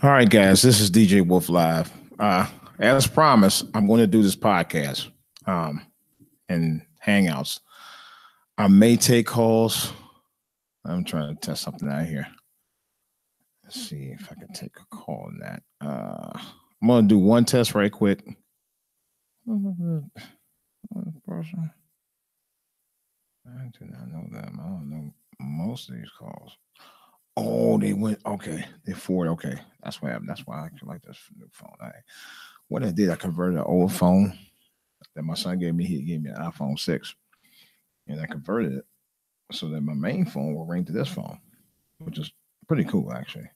All right, guys, this is DJ Wolf Live. As promised, I'm going to do this podcast and hangouts. I may take calls. I'm trying to test something out here. Let's see if I can take a call on that. I'm going to do one test right quick. I do not know them. I don't know most of these calls. Oh, they went. Okay, they forward. Okay, that's what happened. That's why I actually like this new phone. What I did, I converted an old phone that my son gave me. He gave me an iPhone 6, and I converted it so that my main phone will ring to this phone, which is pretty cool, actually.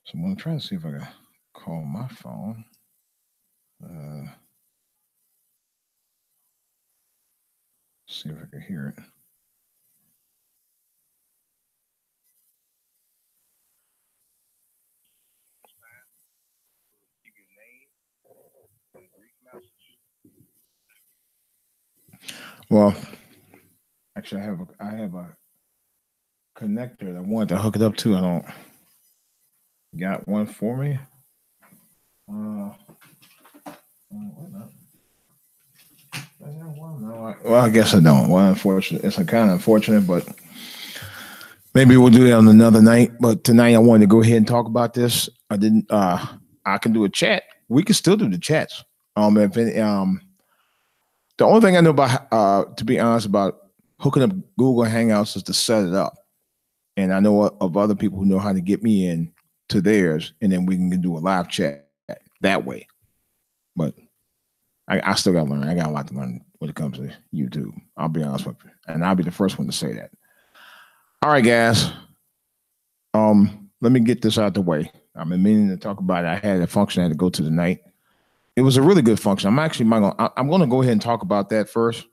So I'm gonna try to see if I can call my phone. See if I can hear it. Well, actually, I have a connector that I wanted to hook it up to. I don't got one for me. Well, I guess I don't. Well, unfortunate. It's kind of unfortunate, but maybe we'll do that on another night. But tonight, I wanted to go ahead and talk about this. I didn't. I can do a chat. We can still do the chats. The only thing I know about, to be honest, about hooking up Google Hangouts is to set it up. And I know of other people who know how to get me in to theirs, and then we can do a live chat that way. But I still got to learn. I got a lot to learn when it comes to YouTube. I'll be honest with you. And I'll be the first one to say that. All right, guys. Let me get this out the way. I've been meaning to talk about it. I had a function I had to go to tonight. It was a really good function. I'm going to go ahead and talk about that first.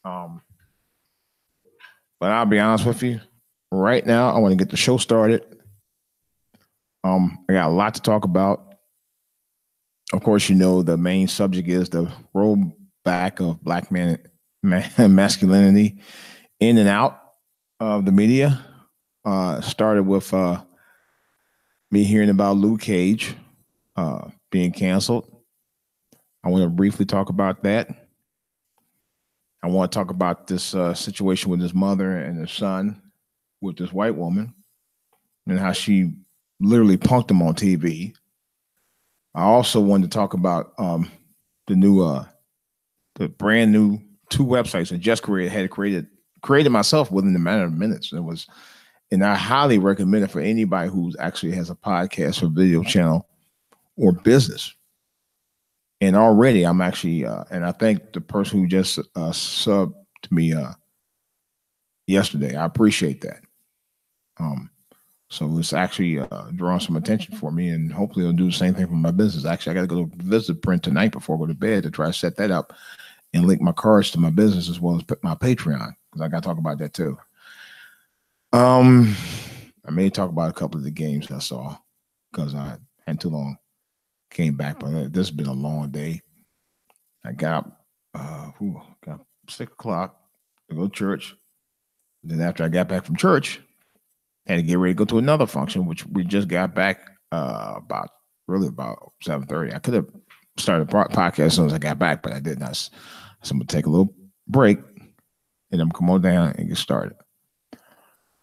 But I'll be honest with you. Right now, I want to get the show started. I got a lot to talk about. Of course, you know the main subject is the rollback of black masculinity in and out of the media. Started with me hearing about Luke Cage being canceled. I want to briefly talk about that. I want to talk about this situation with his mother and his son with this white woman and how she literally punked him on TV. I also wanted to talk about the brand new 2 websites I just created myself within a matter of minutes. And I highly recommend it for anybody who actually has a podcast or video channel or business. And already I'm actually, and I thank the person who just subbed to me yesterday. I appreciate that. So it's actually drawing some attention for me, and hopefully it'll do the same thing for my business. Actually, I got to go visit print tonight before I go to bed to try to set that up and link my cards to my business as well as my Patreon, because I got to talk about that too. I may talk about a couple of the games I saw because I had too long. Came back, but this has been a long day. I got got 6 o'clock to go to church. Then after I got back from church, had to get ready to go to another function, which we just got back about 7:30. I could have started a podcast as soon as I got back, but I did not. So I'm gonna take a little break, and I'm gonna come on down and get started.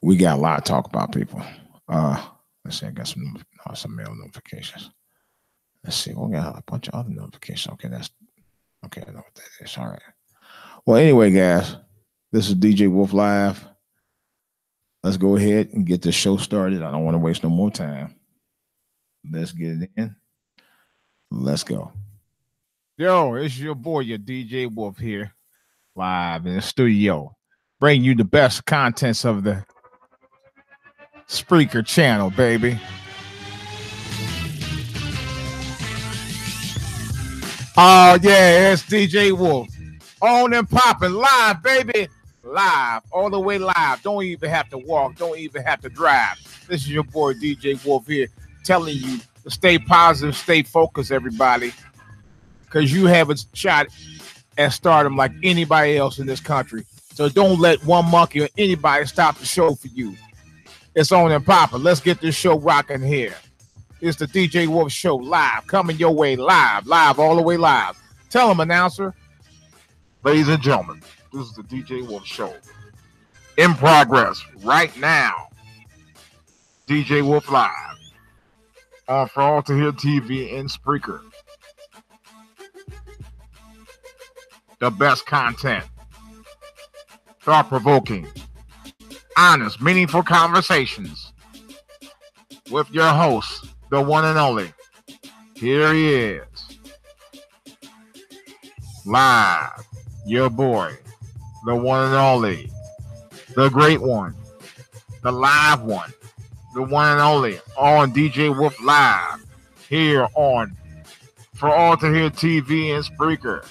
We got a lot to talk about, people. Let's see, I got some mail notifications. Let's see. We got a bunch of other notifications. Okay, I know what that is. All right. Well, anyway, guys, this is DJ Wolf Live. Let's go ahead and get this show started. I don't want to waste no more time. Let's get it in. Let's go. Yo, it's your boy, your DJ Wolf here, live in the studio, bringing you the best contents of the Spreaker channel, baby. Oh, yeah, it's DJ Wolf. On and popping, live, baby. Live, all the way live. Don't even have to walk. Don't even have to drive. This is your boy, DJ Wolf here, telling you to stay positive, stay focused, everybody, because you have a shot at stardom like anybody else in this country. So don't let one monkey or anybody stop the show for you. It's on and popping. Let's get this show rocking here. It's the DJ Wolf Show live, coming your way live, all the way live. Tell them, announcer. Ladies and gentlemen, this is the DJ Wolf Show. In progress right now. DJ Wolf Live. On For All to Hear TV and Spreaker. The best content. Thought-provoking. Honest, meaningful conversations. With your host, the one and only. Here he is. Live. Your boy. The one and only. The great one. The live one. The one and only. On DJ Wolf Live. Here on For All to Hear TV and Spreaker.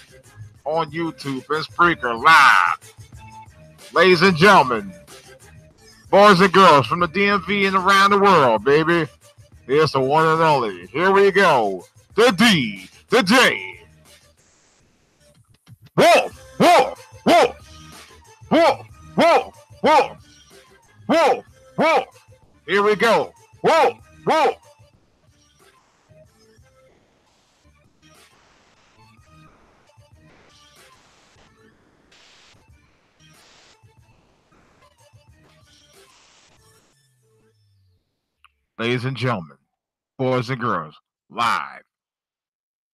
On YouTube and Spreaker Live. Ladies and gentlemen. Boys and girls from the DMV and around the world, baby. It's the one and only. Here we go. The D, the J. Wolf, Wolf, Wolf, Wolf, Wolf, Wolf, Wolf, Wolf. Here we go. Wolf, Wolf. Ladies and gentlemen, boys and girls, live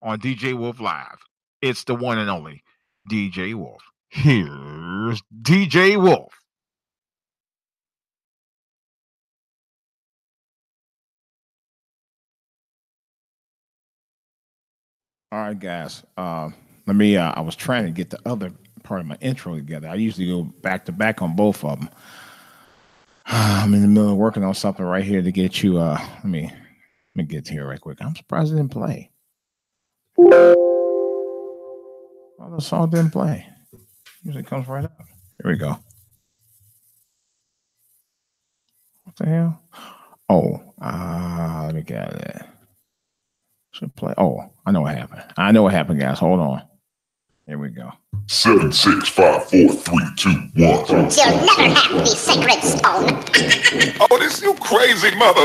on DJ Wolf Live. It's the one and only DJ Wolf. Here's DJ Wolf. All right, guys. I was trying to get the other part of my intro together. I usually go back to back on both of them. I'm in the middle of working on something right here to get you. Let me get to here right quick. I'm surprised it didn't play. Oh, the song didn't play. Usually comes right up. Here we go. What the hell? Oh, let me get out of there. Should play. Oh, I know what happened. Guys. Hold on. Here we go. 7, 6, 5, 4, 3, 2, 1. You'll never have the sacred stone. Oh, this you crazy mother.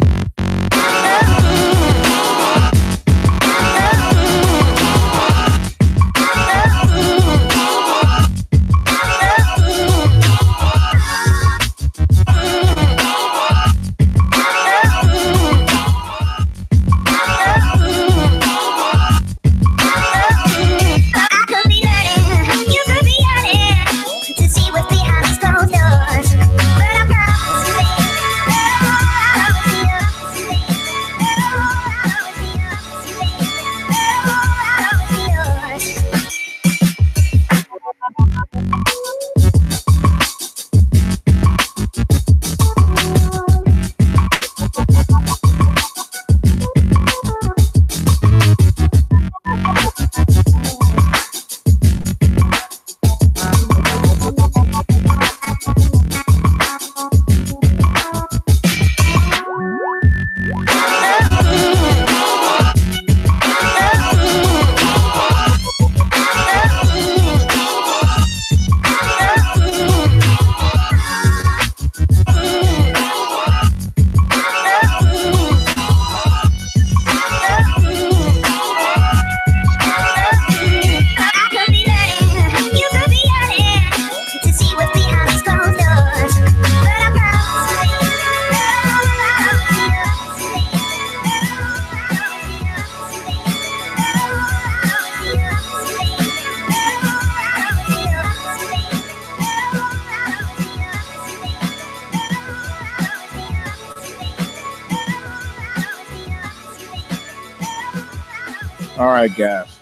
All right, guys.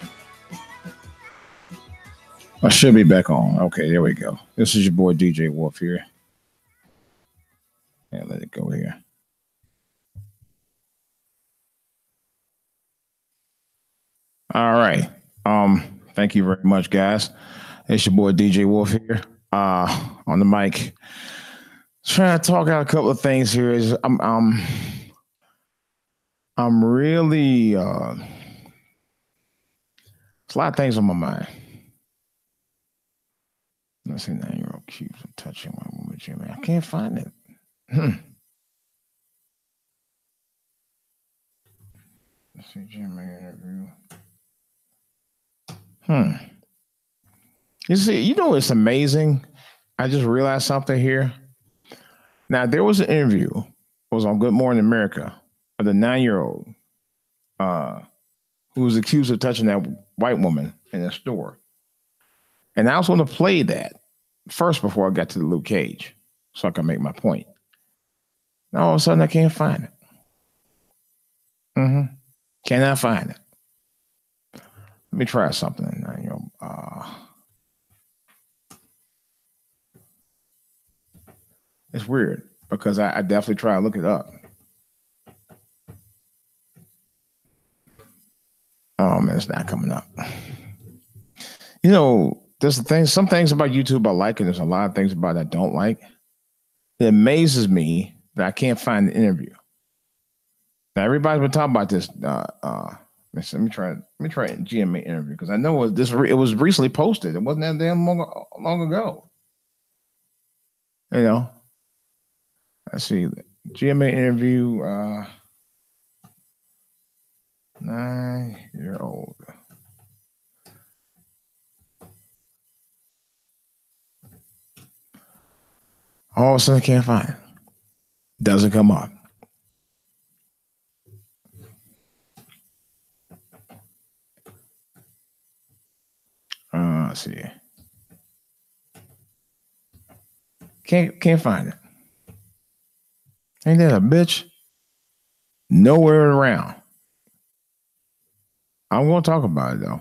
I should be back on. Okay, there we go. This is your boy DJ Wolf here. Yeah, let it go here. All right. Thank you very much, guys. It's your boy DJ Wolf here. On the mic. Trying to talk out a couple of things here. I'm really there's a lot of things on my mind. Let's see, 9-year-old cubes of touching my woman, Jimmy. I can't find it. Let's see, GMA interview. You see, it's amazing. I just realized something here. Now, there was an interview. It was on Good Morning America of the 9-year-old who was accused of touching that white woman in a store. And I was going to play that first before I got to the Luke Cage so I can make my point. Now, all of a sudden, I can't find it. Cannot find it. Let me try something. It's weird because I definitely try to look it up. Oh man, it's not coming up. There's some things about YouTube I like, and there's a lot of things about it I don't like. It amazes me that I can't find the interview. Now everybody's been talking about this. Let me try a GMA interview because I know it was recently posted. It wasn't that damn long ago. Let's see, GMA interview. 9-year-old. All of a sudden, I can't find it. Doesn't come up. Let's see. Can't find it. Ain't that a bitch? Nowhere around. I'm going to talk about it though.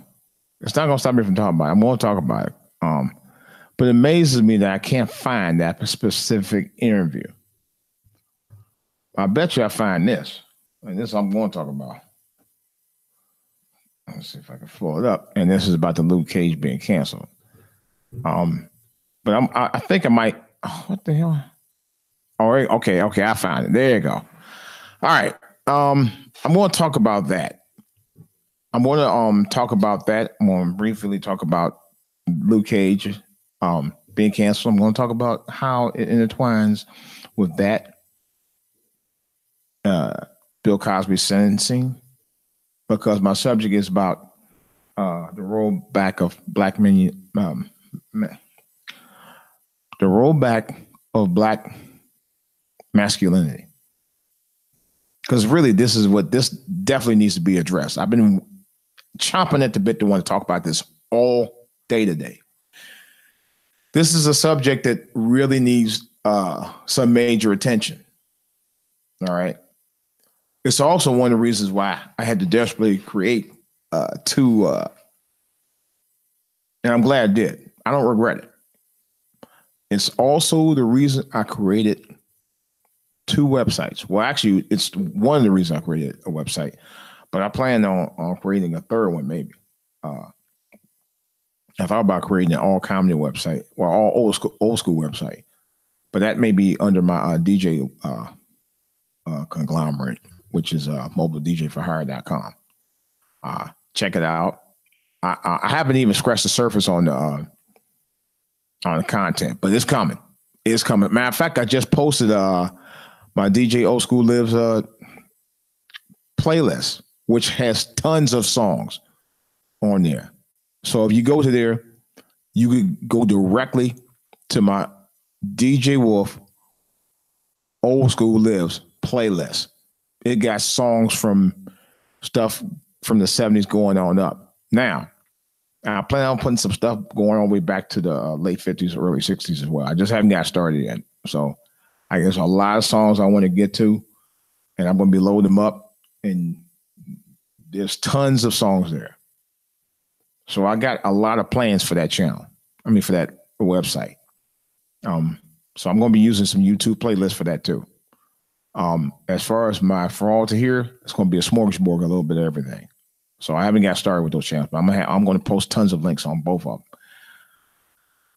It's not going to stop me from talking about it. I'm going to talk about it. But it amazes me that I can't find that specific interview. I bet you I find this. And this I'm going to talk about. Let's see if I can pull it up. And this is about the Luke Cage being canceled. But I think I might. Oh, what the hell? All right. Okay. I found it. There you go. All right. I'm going to talk about that. I'm going to talk about that. I'm going to briefly talk about Luke Cage being canceled. I'm going to talk about how it intertwines with that Bill Cosby sentencing, because my subject is about the rollback of black men. The rollback of black masculinity. Because really, this definitely needs to be addressed. I've been chomping at the bit to want to talk about this all day today. This is a subject that really needs some major attention. All right. It's also one of the reasons why I had to desperately create two, and I'm glad I did. I don't regret it. It's also the reason I created two websites. Well, actually, it's one of the reasons I created a website, but I plan on creating a third one maybe. I thought about creating an all comedy website, or all old school website, but that may be under my DJ conglomerate, which is mobiledjforhire.com. Check it out. I haven't even scratched the surface on the content, but it's coming. It's coming. Matter of fact, I just posted my DJ Old School Lives playlist, which has tons of songs on there. So if you go to there, you could go directly to my DJ Wolf Old School Lives playlist. It got songs from stuff from the 70s going on up. Now, I plan on putting some stuff going all the way back to the late 50s, early 60s as well. I just haven't got started yet. So I guess a lot of songs I want to get to, and I'm going to be loading them up. And there's tons of songs there. So I got a lot of plans for that channel. For that website. So I'm going to be using some YouTube playlists for that too. As far as for all to hear, it's going to be a smorgasbord, a little bit of everything. So I haven't got started with those channels, but I'm going to post tons of links on both of them.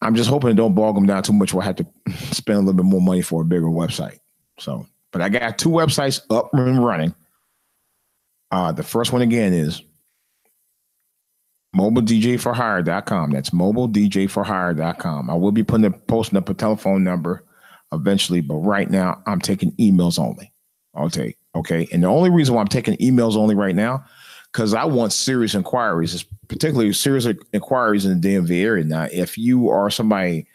I'm just hoping it don't bog them down too much where I have to spend a little bit more money for a bigger website. So, but I got two websites up and running. The first one again is mobiledjforhire.com. That's mobiledjforhire.com. I will be posting up a telephone number eventually, but right now I'm taking emails only. Okay. And the only reason why I'm taking emails only right now, because I want serious inquiries, particularly serious inquiries in the DMV area. Now, if you are somebody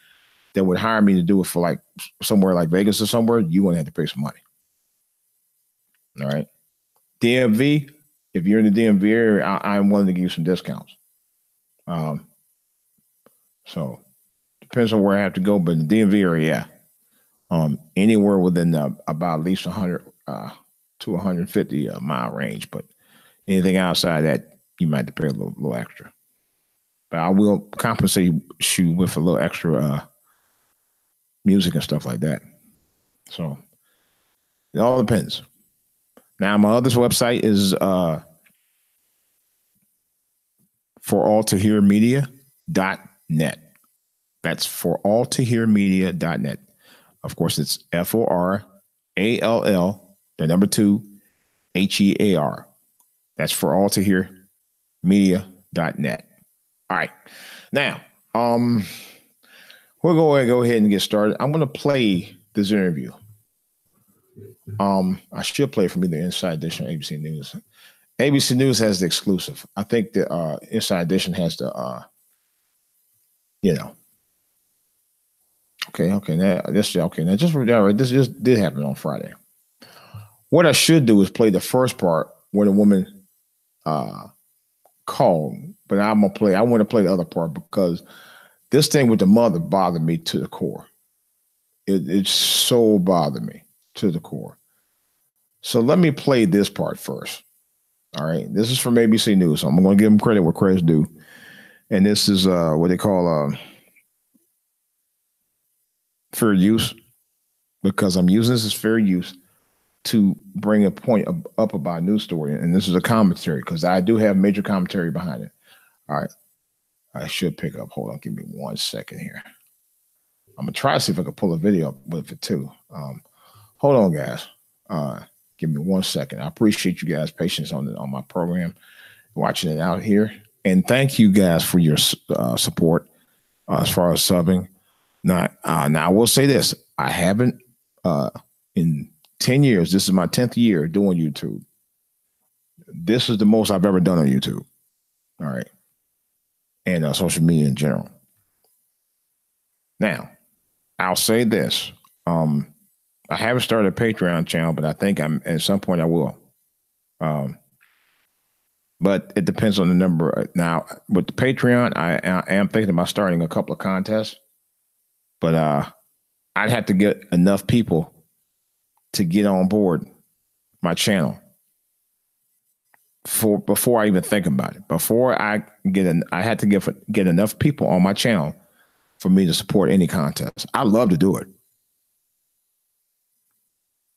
that would hire me to do it for like somewhere like Vegas or somewhere, you're going to have to pay some money. All right. DMV, if you're in the DMV area, I'm willing to give you some discounts. So depends on where I have to go, but in the DMV area, yeah. Anywhere within about at least 100 to 150 mile range, but anything outside that, you might have to pay a little extra. But I will compensate you with a little extra music and stuff like that. So it all depends. Now, my other website is foralltohearmedia.net. That's foralltohearmedia.net. Of course, it's FORALL, the number 2, HEAR. That's foralltohearmedia.net. All right. Now, we're going to go ahead and get started. I'm going to play this interview. I should play from either Inside Edition or ABC News. ABC News has the exclusive. I think the Inside Edition has the, Okay. Now this just did happen on Friday. What I should do is play the first part where the woman called, but I want to play the other part because this thing with the mother bothered me to the core. It so bothered me to the core. So let me play this part first. All right. This is from ABC News. So I'm going to give them credit where credit's due. And this is what they call fair use, because I'm using this as fair use to bring a point up about a news story. And this is a commentary because I do have major commentary behind it. All right. I should pick up. Hold on. Give me 1 second here. I'm going to try to see if I can pull a video up with it too. Hold on, guys. Give me 1 second. I appreciate you guys' patience on my program, watching it out here. And thank you guys for your support as far as subbing. Now I will say this. I haven't, in 10 years, this is my 10th year doing YouTube. This is the most I've ever done on YouTube. All right. And social media in general. Now, I'll say this. I haven't started a Patreon channel, but I think at some point I will. But it depends on the number. Now, with the Patreon, I am thinking about starting a couple of contests. But I'd have to get enough people to get on board my channel before I even think about it. Before I had to get enough people on my channel for me to support any contest. I love to do it.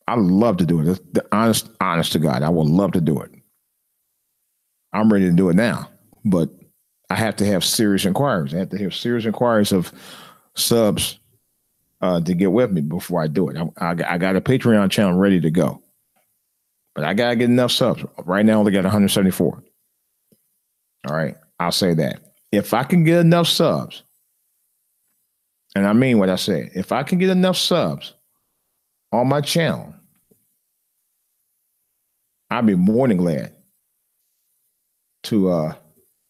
I love to do it. The honest to God, I would love to do it. I'm ready to do it now, but I have to have serious inquiries. I have to have serious inquiries of subs to get with me before I do it. I got a Patreon channel ready to go, but I got to get enough subs. Right now, I only got 174. All right. I'll say that. If I can get enough subs, and I mean what I said, if I can get enough subs on my channel, I'd be more than glad to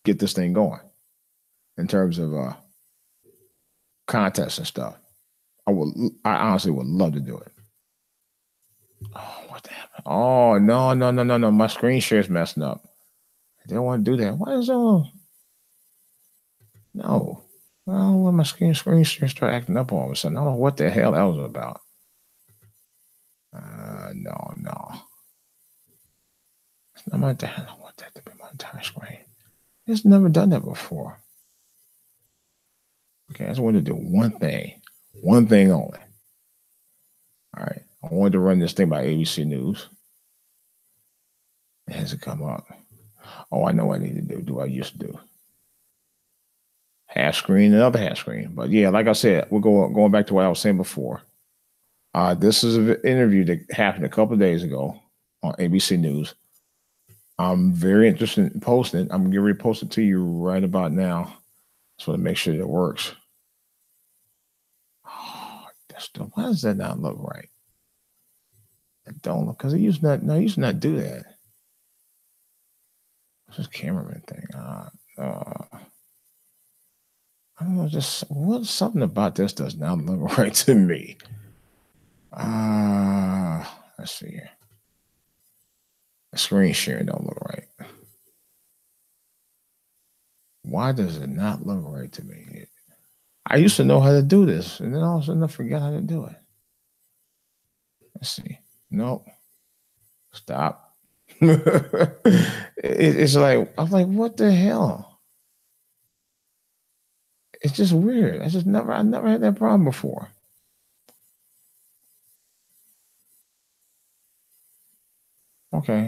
get this thing going in terms of contests and stuff. I honestly would love to do it. Oh, what the hell? Oh, no. My screen share is messing up. I don't want to do that. Why is that on? No. Well, when my screen share start acting up all of a sudden, I don't know what the hell that was about. No. It's not my dad. I don't want that to be my entire screen. It's never done that before. Okay, I just wanted to do one thing only. All right, I wanted to run this thing by ABC News. It hasn't come up. Oh, I know what I need to do. I used to do half screen, another half screen. But yeah, like I said, we're going back to what I was saying before. This is an interview that happened a couple of days ago on ABC News. I'm very interested in posting it. I'm going to repost it to you right about now. So to make sure that it works. Oh, why does that not look right? Don't look because he used not. No, he used to not do that. What's this cameraman thing? I don't know. Just what something about this does not look right to me. Let's see here. The screen sharing don't look right. Why does it not look right to me? I used to know how to do this, and then all of a sudden I forgot how to do it. Let's see. Nope. Stop. It's like I'm like, what the hell? It's just weird. I never had that problem before. Okay.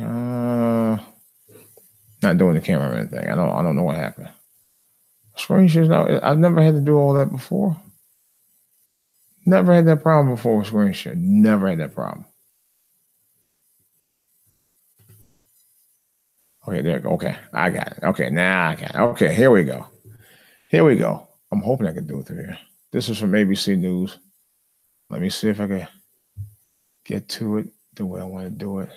Not doing the cameraman thing. I don't know what happened. Screen shares. I've never had to do all that before. Never had that problem before with screen share. Never had that problem. Okay, there you go. Okay, I got it. Okay, now I got it. Okay, here we go. Here we go. I'm hoping I can do it through here. This is from ABC News. Let me see if I can get to it the way I want to do it.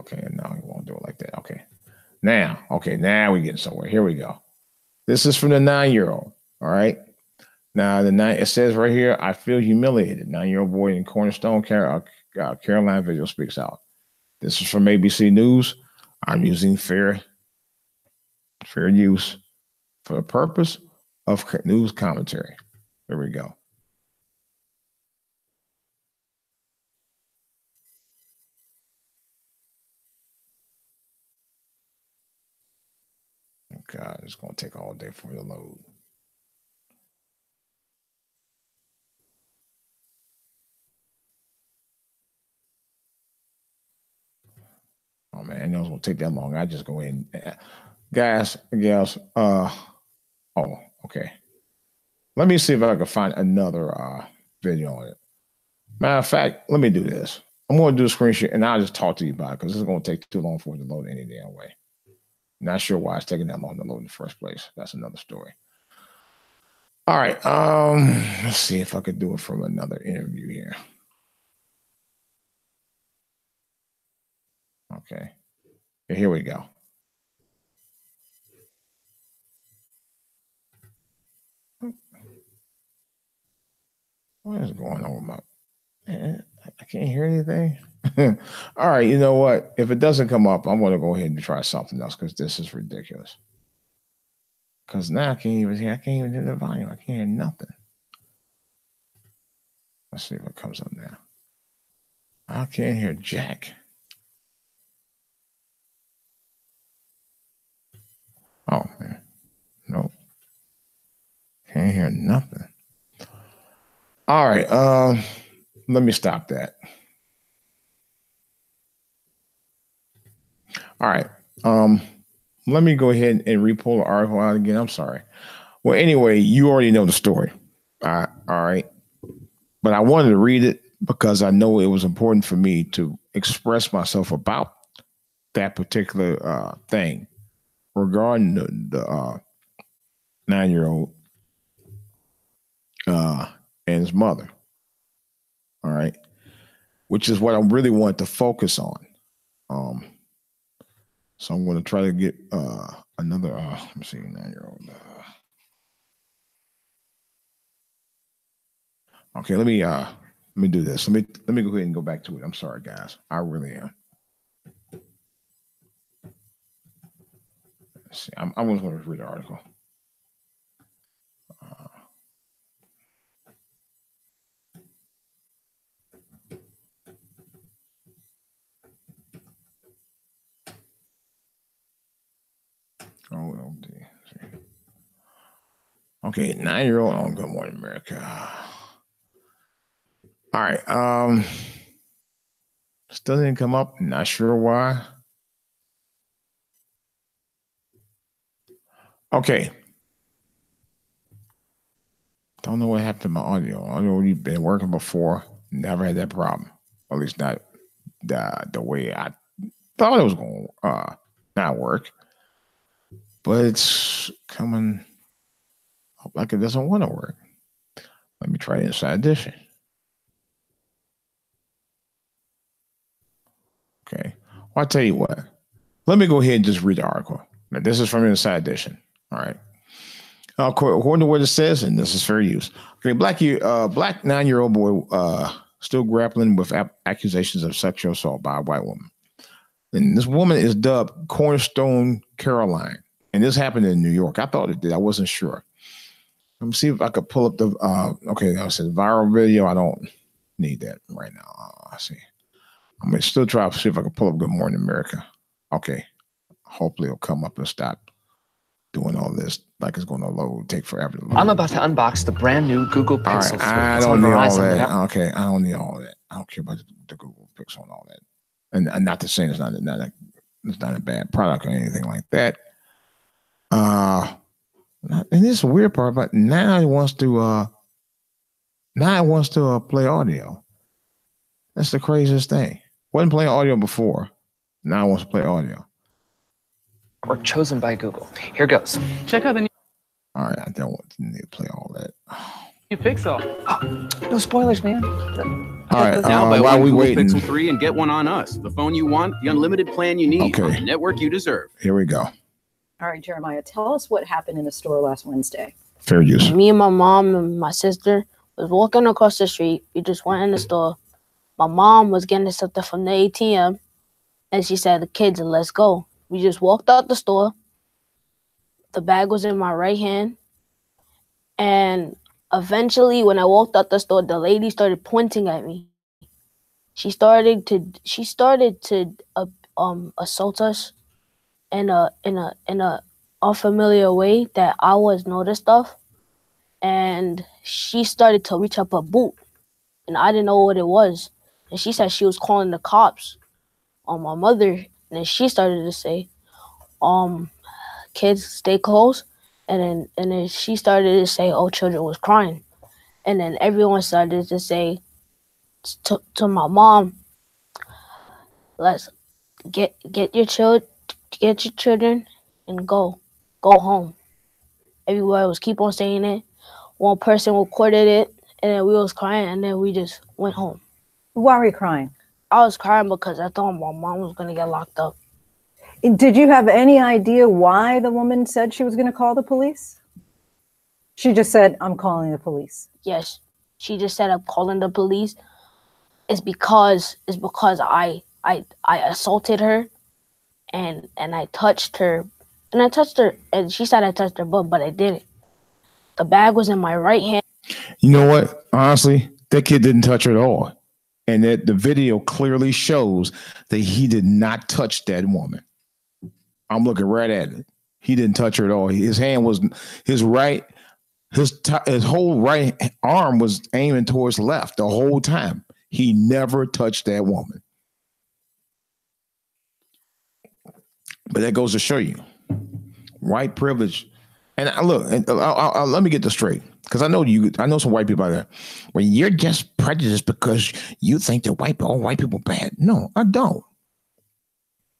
Okay, no, it won't do it like that. Okay. Now we're getting somewhere. Here we go. This is from the 9-year-old. All right. Now, it says right here, I feel humiliated. 9-year-old boy in Cornerstone, Carolina video speaks out. This is from ABC News. I'm using fair use for the purpose of news commentary. There we go. God, it's going to take all day for the load. Oh man, I know it's gonna take that long. I just go in, guys, gals. Okay. Let me see if I can find another video on it. Matter of fact, let me do this. I'm gonna do a screen share and I'll just talk to you about it because this is gonna take too long for it to load any damn way. Not sure why it's taking that long to load in the first place. That's another story. All right. Let's see if I could do it from another interview here. Okay. Here we go. What is going on with my... I can't hear anything. All right, you know what? If it doesn't come up, I'm going to go ahead and try something else because this is ridiculous. Because now I can't even hear the volume. I can't hear nothing. Let's see if it comes up now. I can't hear jack. Oh, man. Nope. Can't hear nothing. All right. Let me stop that. All right. Let me go ahead and re-pull the article out again. I'm sorry. Well, anyway, you already know the story. All right. But I wanted to read it because I know it was important for me to express myself about that particular thing regarding the 9-year-old and his mother. All right. Which is what I really want to focus on. So I'm going to try to get another, let me see, 9-year-old. Okay, let me do this. Let me go ahead and go back to it. I'm sorry, guys. I really am. Let's see. I'm just going to read the article. Okay, 9-year-old. Oh, good morning, America. All right. Still didn't come up. Not sure why. Okay. Don't know what happened to my audio. Audio been working before. Never had that problem. At least not the way I thought it was going to not work. But it's coming up like it doesn't want to work. Let me try Inside Edition. Okay. Well, I'll tell you what. Let me go ahead and just read the article. Now, this is from Inside Edition. All right. According to what it says, and this is fair use. Okay, black 9-year-old boy still grappling with accusations of sexual assault by a white woman. And this woman is dubbed Cornerstone Caroline. And this happened in New York. I thought it did. I wasn't sure. Let me see if I could pull up the okay, I said viral video. I don't need that right now. I see. I'm gonna still try to see if I can pull up Good Morning America. Okay. Hopefully it'll come up and stop doing all this like it's going to load, take forever to load. I'm about to unbox the brand new Google Pixel 3. I don't need all that. Okay, I don't need all that. I don't care about the Google Pixel and all that. And not to say it's not a bad product or anything like that. And this is a weird part, but now it wants to play audio. That's the craziest thing. Wasn't playing audio before. Now it wants to play audio. Or chosen by Google. Here goes. Check out the new All right, I don't need to play all that. Pixel. No spoilers, man. All right, Now buy while one we Google waiting, Pixel 3 and get one on us. The phone you want, the unlimited plan you need, Okay. on the network you deserve. here we go. All right, Jeremiah, tell us what happened in the store last Wednesday. Fair use. Me and my mom and my sister was walking across the street. We just went in the store. My mom was getting something from the ATM, and she said, "The kids, let's go." We just walked out the store. The bag was in my right hand, and eventually, when I walked out the store, the lady started pointing at me. She started to assault us in a unfamiliar way that I was noticed of, and she started to reach up her boot, and I didn't know what it was, and she said she was calling the cops on my mother, and then she started to say, "Kids, stay close," and then she started to say, "Oh, children was crying," and then everyone started to say to my mom, "Let's get your children and go home." Everybody was keep on saying it. One person recorded it, and then we was crying, and then we just went home. Why were you crying? I was crying because I thought my mom was gonna get locked up. Did you have any idea why the woman said she was going to call the police? She just said, "I'm calling the police." Yes, she just said I'm calling the police. It's because I assaulted her, and I touched her, and she said I touched her butt, but I didn't. The bag was in my right hand. You know what? Honestly, that kid didn't touch her at all. And that the video clearly shows that he did not touch that woman. I'm looking right at it. He didn't touch her at all. His hand was his whole right arm was aiming towards left the whole time. He never touched that woman. But that goes to show you white privilege. And let me get this straight, because I know some white people out there. Well, you're just prejudiced because you think that all white people bad. No, I don't.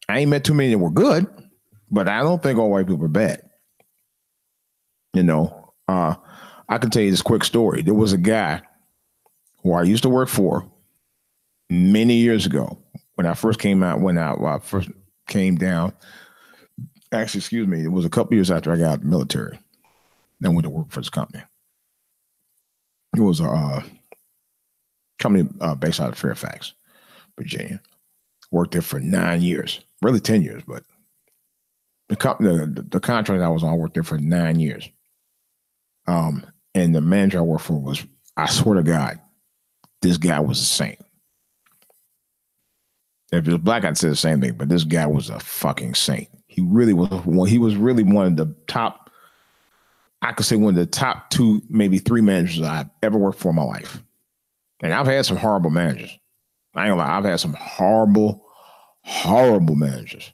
I ain't met too many that were good, but I don't think all white people are bad. You know, I can tell you this quick story. There was a guy who I used to work for many years ago when I first came out, when I first came down. Actually, excuse me, it was a couple years after I got out of the military. Then went to work for this company. It was a company based out of Fairfax, Virginia. Worked there for 9 years, really 10 years, but the contract I was on, I worked there for 9 years. And the manager I worked for was, I swear to God, this guy was a saint. If it was black, I'd say the same thing, but this guy was a fucking saint. He really was. He was really one of the top, I could say one of the top 2, maybe 3 managers I've ever worked for in my life. And I've had some horrible managers. I ain't gonna lie, I've had some horrible managers.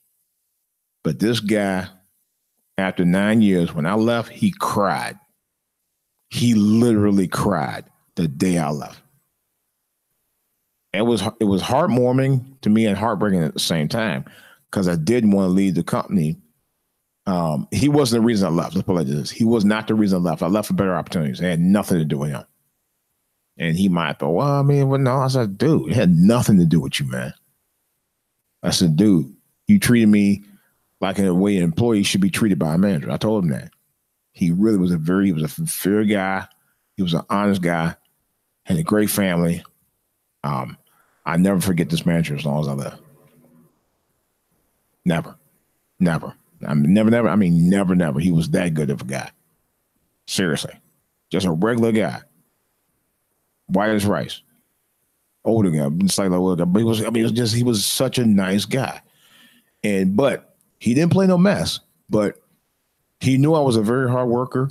But this guy, after 9 years, when I left, he cried. He literally cried the day I left. It was heartwarming to me and heartbreaking at the same time, because I didn't want to leave the company. He wasn't the reason I left. Let's put it like this. He was not the reason I left. I left for better opportunities. It had nothing to do with him. And he might have thought, well, I mean, well, no. I said, dude, it had nothing to do with you, man. I said, dude, you treated me like in a way an employee should be treated by a manager. I told him that. He really was he was a fair guy. He was an honest guy, had a great family. I never forget this manager as long as I live. Never. I mean, never. He was that good of a guy. Seriously. Just a regular guy. White as rice. Older guy, slightly older guy. But he was such a nice guy. But he didn't play no mess. But he knew I was a very hard worker.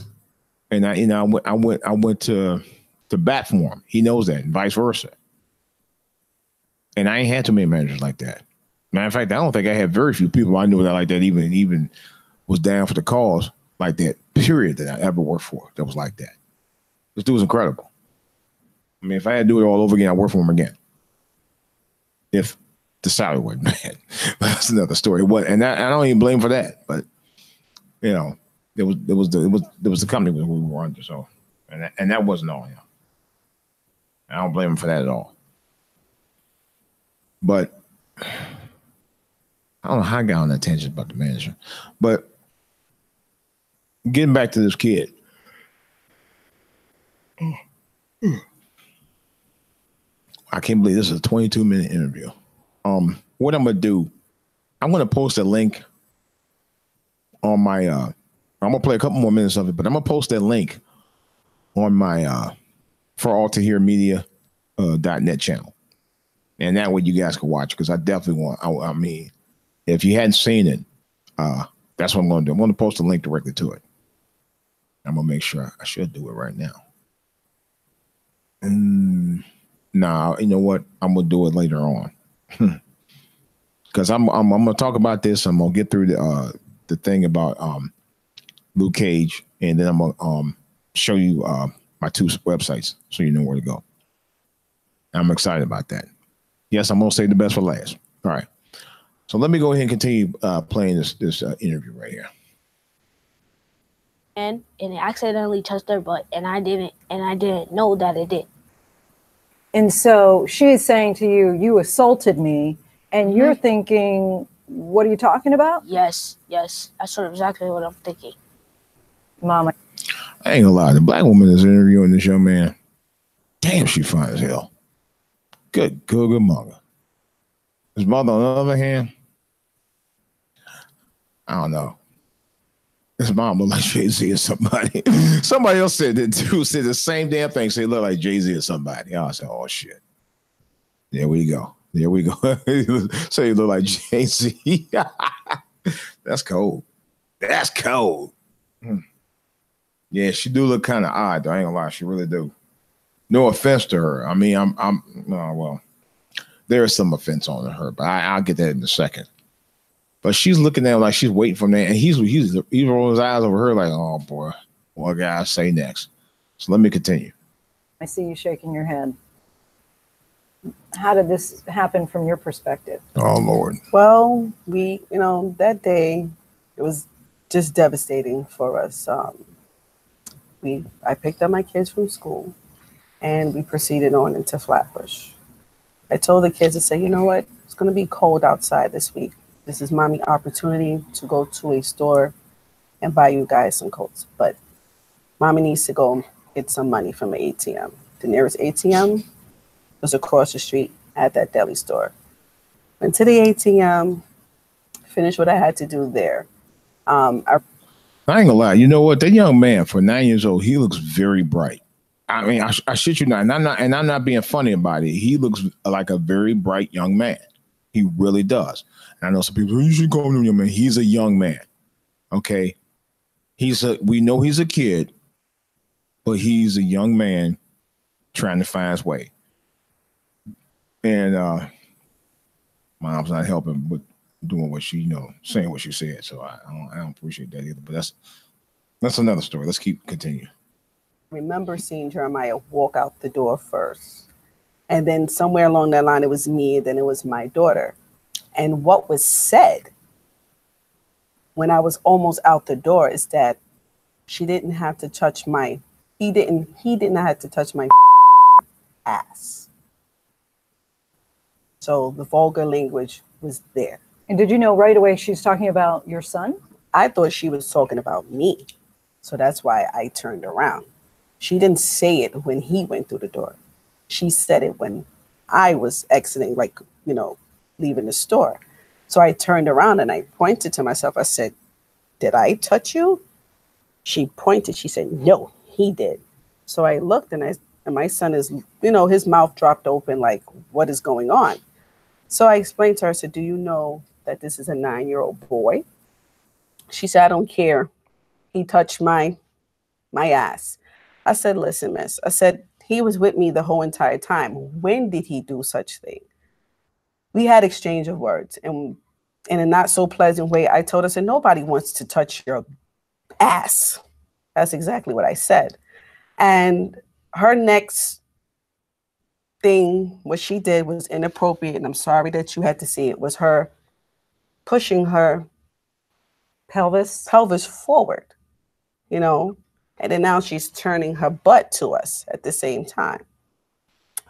And I went to bat for him. He knows that, and vice versa. And I ain't had too many managers like that. Matter of fact, I don't think I had very few people I knew that like that even was down for the cause like that, period, that I ever worked for that was like that. This dude was incredible. I mean, if I had to do it all over again, I'd work for him again. If the salary wasn't bad. That's another story. And I don't even blame him for that. But, you know, there was the company we were under. So, and that wasn't all him. I don't blame him for that at all. But I don't know how I got on that tangent about the manager. But getting back to this kid. I can't believe this is a 22-minute interview. What I'm going to do, I'm going to post a link on my, I'm going to play a couple more minutes of it, but I'm going to post that link on my For All to Hear Media .net channel. And that way you guys can watch, because I definitely want, I mean, if you hadn't seen it, that's what I'm going to do. I'm going to post a link directly to it. I'm going to make sure I should do it right now. Nah, you know what? I'm going to do it later on. Because I'm going to talk about this. I'm going to get through the thing about Luke Cage, and then I'm going to show you my 2 websites so you know where to go. I'm excited about that. Yes, I'm going to save the best for last. All right. So let me go ahead and continue playing this interview right here. And it accidentally touched her butt, and I didn't know that it did. And so she is saying to you, you assaulted me, and you're thinking, what are you talking about? Yes. That's sort of exactly what I'm thinking. Mama. I ain't gonna lie, the black woman is interviewing this young man. Damn, she fine as hell. Good mother. His mother, on the other hand, I don't know. His mom looked like Jay-Z or somebody. Somebody else said it too. Said the same damn thing. Said he looked like Jay-Z or somebody. I said, oh shit. There we go. So he looked like Jay-Z. That's cold. Yeah, she do look kind of odd, though. I ain't gonna lie, she really do. No offense to her. I mean, well, there's some offense on her, but I'll get that in a second. But she's looking at him like she's waiting for him, and he rolling his eyes over her like, oh boy, what guy I say next? So let me continue. I see you shaking your head. How did this happen from your perspective? Oh Lord. Well, that day, it was just devastating for us. I picked up my kids from school, and we proceeded on into Flatbush. I told the kids to say, you know what? It's going to be cold outside this week. This is mommy's opportunity to go to a store and buy you guys some coats. But mommy needs to go get some money from the ATM. The nearest ATM was across the street at that deli store. Went to the ATM, finished what I had to do there. I ain't gonna lie. You know what? That young man, for 9 years old, he looks very bright. I mean, I shit you not, and I'm not being funny about it. He looks like a very bright young man. He really does. And I know some people, you should call him a young man. He's a young man. Okay. We know he's a kid, but he's a young man trying to find his way. And mom's not helping with doing what she, saying what she said. So I don't appreciate that either. But that's another story. Let's continue. Remember seeing Jeremiah walk out the door first. And then somewhere along that line, it was me, and then it was my daughter. And what was said when I was almost out the door is that he didn't have to touch my ass. So the vulgar language was there. And did you know right away she's talking about your son? I thought she was talking about me. So that's why I turned around. She didn't say it when he went through the door. She said it when I was exiting, like, leaving the store. So I turned around and I pointed to myself. I said, did I touch you? She pointed. She said, no, he did. So I looked and my son is, his mouth dropped open like, what is going on? So I explained to her, I said, do you know that this is a 9-year-old boy? She said, I don't care. He touched my ass. I said, listen, miss. I said, he was with me the whole entire time. When did he do such thing? We had exchange of words. And in a not so pleasant way, I told her, I said, nobody wants to touch your ass. That's exactly what I said. And her next thing, what she did was inappropriate. And I'm sorry that you had to see it, was her pushing her pelvis forward, and then now she's turning her butt to us at the same time.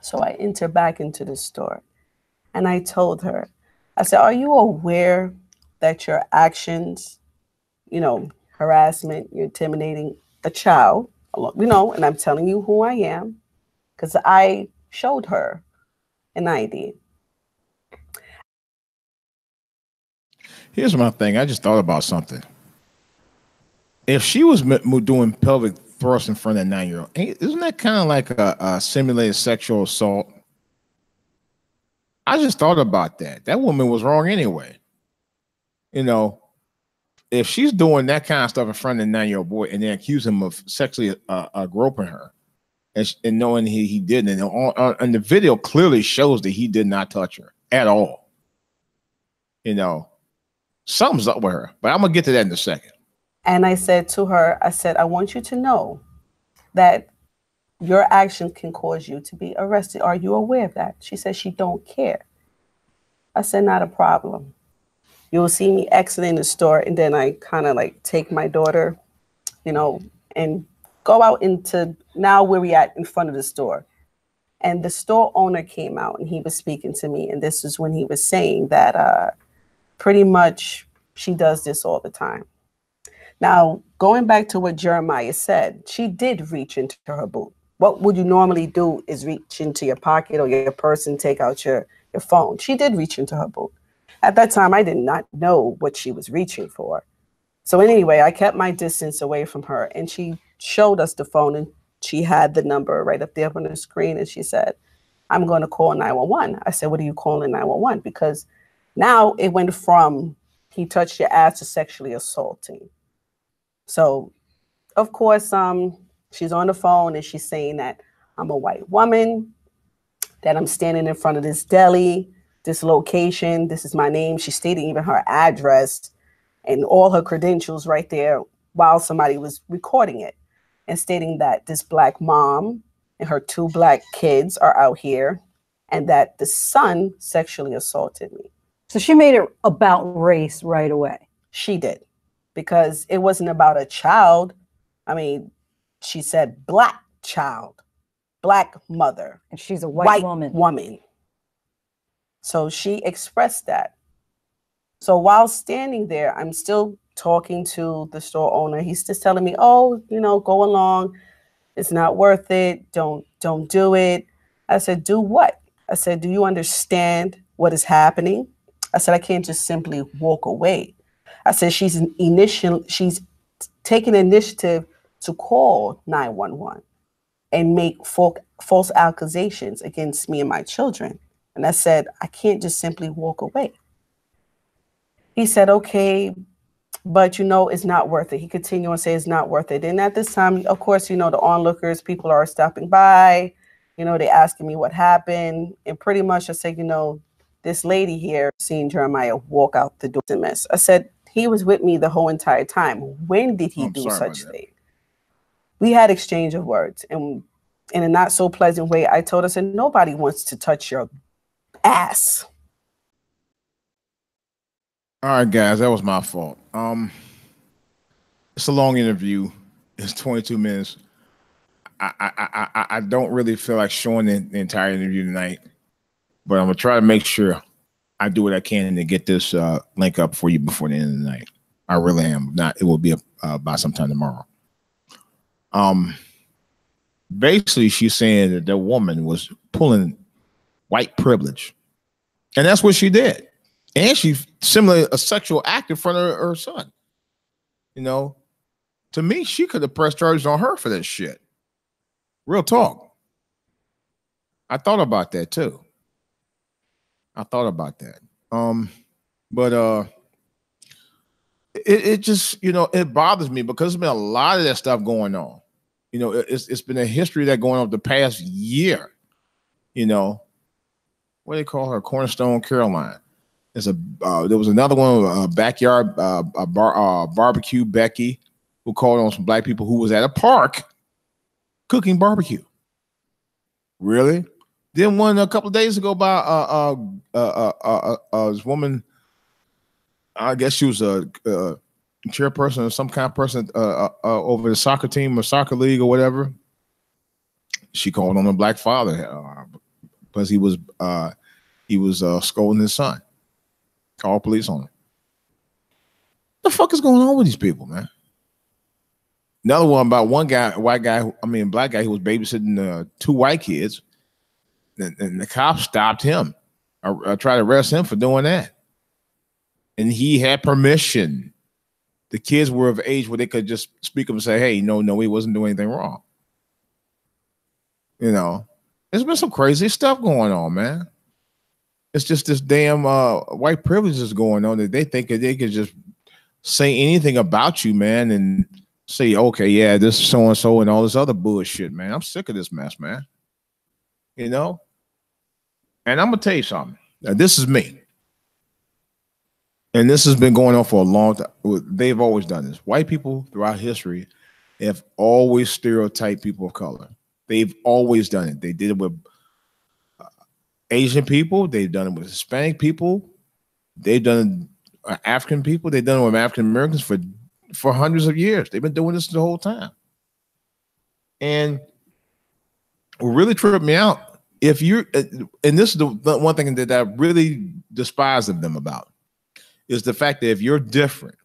So I enter back into the store and I told her, I said, are you aware that your actions, harassment, you're intimidating a child, and I'm telling you who I am, because I showed her an ID. Here's my thing. I just thought about something. If she was doing pelvic thrust in front of that 9-year-old, isn't that kind of like a simulated sexual assault? I just thought about that. That woman was wrong anyway. If she's doing that kind of stuff in front of the 9-year-old boy and then accuse him of sexually groping her, and knowing he didn't, and the video clearly shows that he did not touch her at all. Something's up with her, but I'm gonna get to that in a second. And I said to her, I said, I want you to know that your action can cause you to be arrested. Are you aware of that? She said she don't care. I said, not a problem. You'll see me exiting the store, and then I kind of like take my daughter, and go out into now where we at in front of the store. And the store owner came out and he was speaking to me. And this is when he was saying that pretty much she does this all the time. Now, going back to what Jeremiah said, she did reach into her boot. What would you normally do is reach into your pocket or your purse and take out your phone. She did reach into her boot. At that time, I did not know what she was reaching for. So anyway, I kept my distance away from her, and she showed us the phone, and she had the number right up there on the screen, and she said, I'm going to call 911. I said, what are you calling 911? Because now it went from he touched your ass to sexually assaulting. So, of course, she's on the phone and she's saying that I'm a white woman, that I'm standing in front of this deli, this location, this is my name. She's stating even her address and all her credentials right there while somebody was recording it, and stating that this black mom and her 2 black kids are out here and that the son sexually assaulted me. So she made it about race right away. She did, because it wasn't about a child. I mean, she said black child, black mother. And she's a white woman. So she expressed that. So while standing there, I'm still talking to the store owner. He's just telling me, oh, go along. It's not worth it. Don't do it. I said, do what? I said, do you understand what is happening? I said, I can't just simply walk away. I said, she's taking initiative to call 911 and make false accusations against me and my children. And I said, I can't just simply walk away. He said, okay, but it's not worth it. He continued and say it's not worth it. And at this time, of course, the onlookers, people are stopping by, they asking me what happened. And pretty much I said, this lady here seen Jeremiah walk out the door. I said, he was with me the whole entire time. When did he do such thing? We had exchange of words, and in a not so pleasant way, I told her, I said, nobody wants to touch your ass. All right, guys, that was my fault. It's a long interview. It's 22 minutes. I don't really feel like showing the entire interview tonight, but I'm gonna try to make sure I do what I can to get this link up for you before the end of the night. I really am. Not. It will be by sometime tomorrow. Basically, she's saying that the woman was pulling white privilege, and that's what she did. And she similarly a sexual act in front of her son. You know, to me, she could have pressed charges on her for that shit. Real talk. I thought about that too. But it just, you know, it bothers me because there's been a lot of that stuff going on. You know, it's been a history of that going on the past year. You know, what do they call her? Cornerstone Caroline. There was another one, backyard barbecue Becky, who called on some black people who was at a park cooking barbecue. Really? Then one a couple of days ago by this woman. I guess she was a chairperson or some kind of person over the soccer team or soccer league or whatever. She called on a black father because he was scolding his son. Called police on him. What the fuck is going on with these people, man? Another one about one guy, black guy who was babysitting two white kids, and the cops stopped him. I tried to arrest him for doing that. And he had permission. The kids were of age where they could just speak up and say, hey, no, he wasn't doing anything wrong. You know, there's been some crazy stuff going on, man. It's just this damn white privilege is going on that they think that they could just say anything about you, man, and say, okay, yeah, this is so-and-so and all this other bullshit, man. I'm sick of this mess, man. You know? And I'm going to tell you something. Now, this is me. And this has been going on for a long time. They've always done this. White people throughout history have always stereotyped people of color. They've always done it. They did it with Asian people. They've done it with Hispanic people. They've done it with African people. They've done it with African Americans for hundreds of years. They've been doing this the whole time. And what really tripped me out, if you're, and this is the one thing that I really despise of them about, is the fact that if you're different,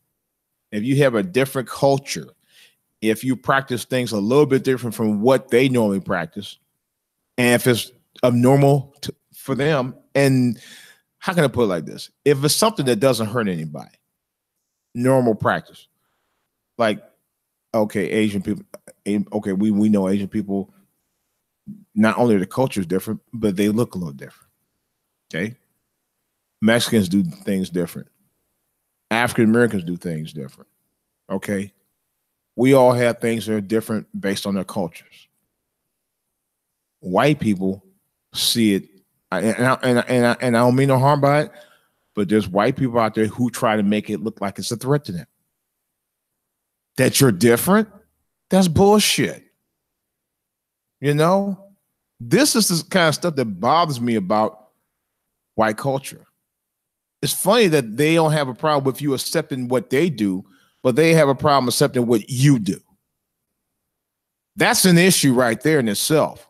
if you have a different culture, if you practice things a little bit different from what they normally practice, and if it's abnormal for them, and how can I put it like this? If it's something that doesn't hurt anybody, normal practice, like, okay, Asian people, okay, we know Asian people, not only the culture is different, but they look a little different, okay? Mexicans do things different. African Americans do things different, okay? We all have things that are different based on their cultures. White people see it, and I don't mean no harm by it, but there's white people out there who try to make it look like it's a threat to them. That you're different, that's bullshit. You know, this is the kind of stuff that bothers me about white culture. It's funny that they don't have a problem with you accepting what they do, but they have a problem accepting what you do. That's an issue right there in itself.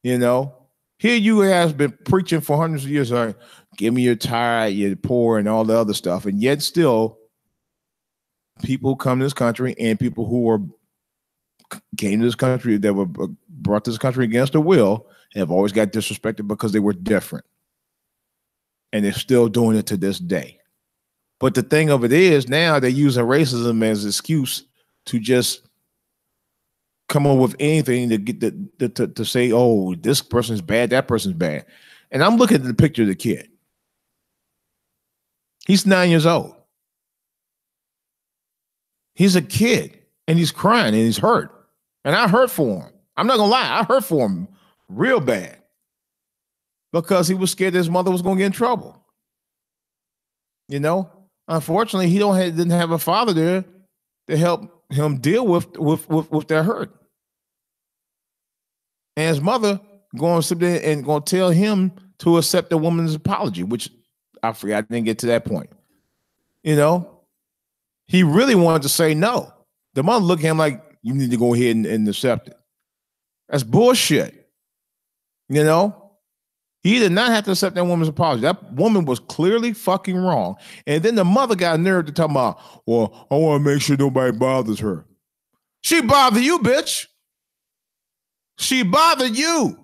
You know, here you have been preaching for hundreds of years, like, give me your tired, you're poor, and all the other stuff. And yet still, people come to this country, and people who came to this country, that were brought to this country against their will, have always got disrespected because they were different. And they're still doing it to this day. But the thing of it is, now they're using racism as an excuse to just come up with anything to get to say, oh, this person's bad, that person's bad. And I'm looking at the picture of the kid. He's 9 years old. He's a kid, and he's crying, and he's hurt. And I hurt for him. I'm not gonna lie, I hurt for him real bad. Because he was scared his mother was going to get in trouble. You know, unfortunately, he didn't have a father there to help him deal with that hurt. And his mother going to sit there and going to tell him to accept the woman's apology, which I forgot, I didn't get to that point. You know, he really wanted to say no. The mother looked at him like, you need to go ahead and accept it. That's bullshit. You know? He did not have to accept that woman's apology. That woman was clearly fucking wrong. And then the mother got nerve to talk about, well, I want to make sure nobody bothers her. She bothered you, bitch. She bothered you.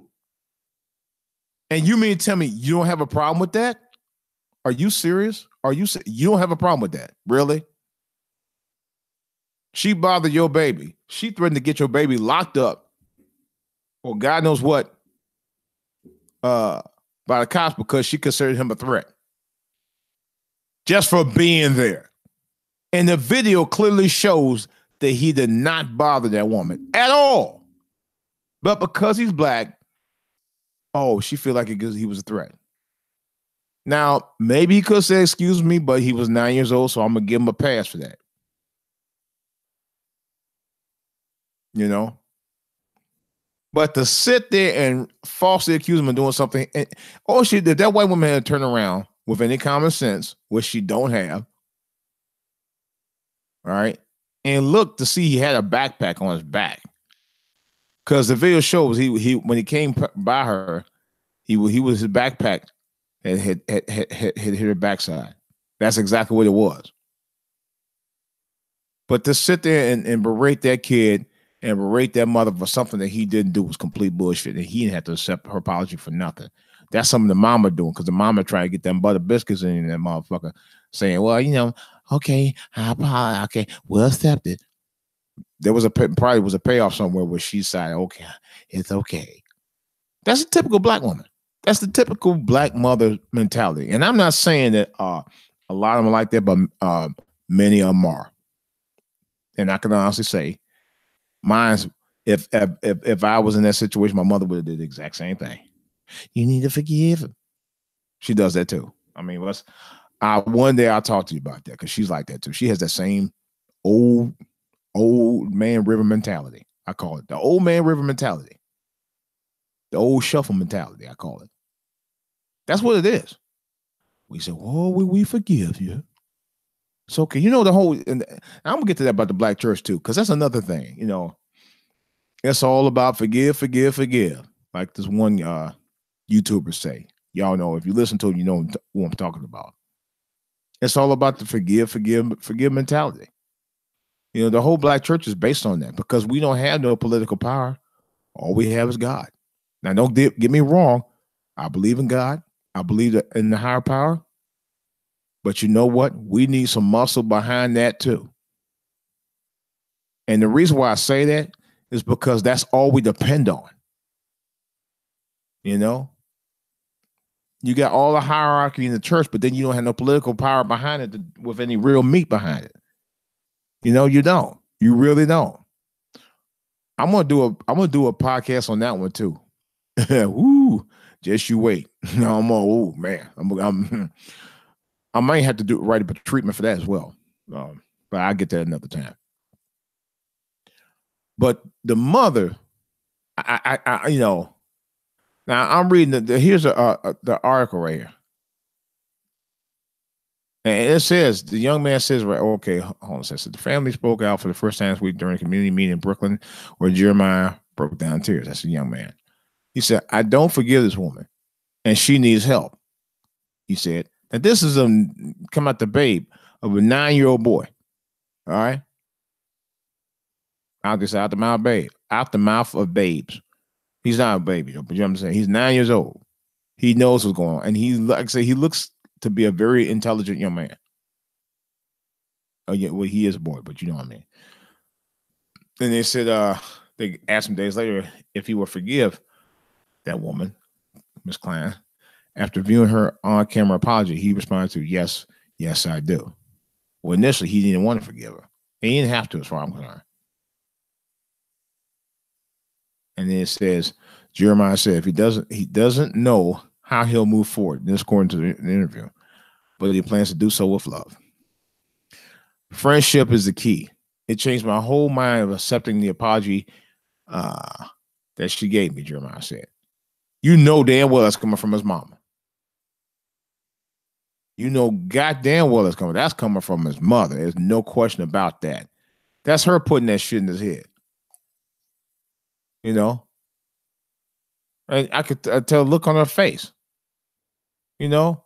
And you mean to tell me you don't have a problem with that? Are you serious? You don't have a problem with that? Really? She bothered your baby. She threatened to get your baby locked up, or God knows what, by the cops because she considered him a threat. Just for being there. And the video clearly shows that he did not bother that woman at all. But because he's black, oh, she feel like he was a threat. Now, maybe he could say, excuse me, but he was 9 years old, so I'm going to give him a pass for that. You know? But to sit there and falsely accuse him of doing something, and she did, that white woman had to turn around with any common sense, which she don't have. All right. And look to see he had a backpack on his back. Because the video shows he when he came by her, he was his backpack had hit her backside. That's exactly what it was. But to sit there and berate that kid and berate that mother for something that he didn't do was complete bullshit, and he didn't have to accept her apology for nothing. That's something the mama doing, because the mama trying to get them butter biscuits in that motherfucker, saying, well, you know, okay, okay, we'll accept it. There was probably was a payoff somewhere where she said, okay, it's okay. That's a typical black woman. That's the typical black mother mentality. And I'm not saying that a lot of them are like that, but many of them are. And I can honestly say, mine's, if I was in that situation, my mother would have did the exact same thing. You need to forgive him. She does that too. I mean, one day I'll talk to you about that, because she's like that too. She has that same old man river mentality. I call it the old man river mentality. The old shuffle mentality, I call it. That's what it is. We say, oh, we forgive you. It's okay. You know, the whole, and I'm gonna get to that about the black church too, because that's another thing. You know, it's all about forgive, forgive, forgive. Like this one YouTuber say. Y'all know, if you listen to it, you know who I'm talking about. It's all about the forgive, forgive, forgive mentality. You know, the whole black church is based on that, because we don't have no political power. All we have is God. Now, don't get me wrong. I believe in God. I believe in the higher power. But you know what? We need some muscle behind that too. And the reason why I say that is because that's all we depend on. You know? You got all the hierarchy in the church, but then you don't have no political power behind it with any real meat behind it. You know, you don't. You really don't. I'm gonna do a podcast on that one too. Woo, just you wait. No, oh man, I might have to write a treatment for that as well. But I'll get that another time. But the mother, I you know, now I'm reading here's the article right here. And it says, the young man says, right, okay, hold on a second. The family spoke out for the first time this week during a community meeting in Brooklyn, where Jeremiah broke down in tears. That's a young man. He said, I don't forgive this woman, and she needs help. He said, that this is come out the babe of a 9-year-old boy. All right. Out the mouth, babe. Out the mouth of babes. He's not a baby, but you know what I'm saying? He's 9 years old. He knows what's going on. And he, like I say, he looks to be a very intelligent young man. Oh yeah, well, he is a boy, but you know what I mean. And they said, they asked him days later if he would forgive that woman, Miss Klein. After viewing her on-camera apology, he responded to, yes, I do. Well, initially, he didn't want to forgive her. He didn't have to, as far as I'm concerned. And then it says, Jeremiah said, if he doesn't know how he'll move forward. This according to the interview, but he plans to do so with love. Friendship is the key. It changed my whole mind of accepting the apology that she gave me, Jeremiah said. You know damn well that's coming from his mama. You know goddamn well that's coming from his mother. There's no question about that. That's her putting that shit in his head. You know? And I could tell the look on her face. You know,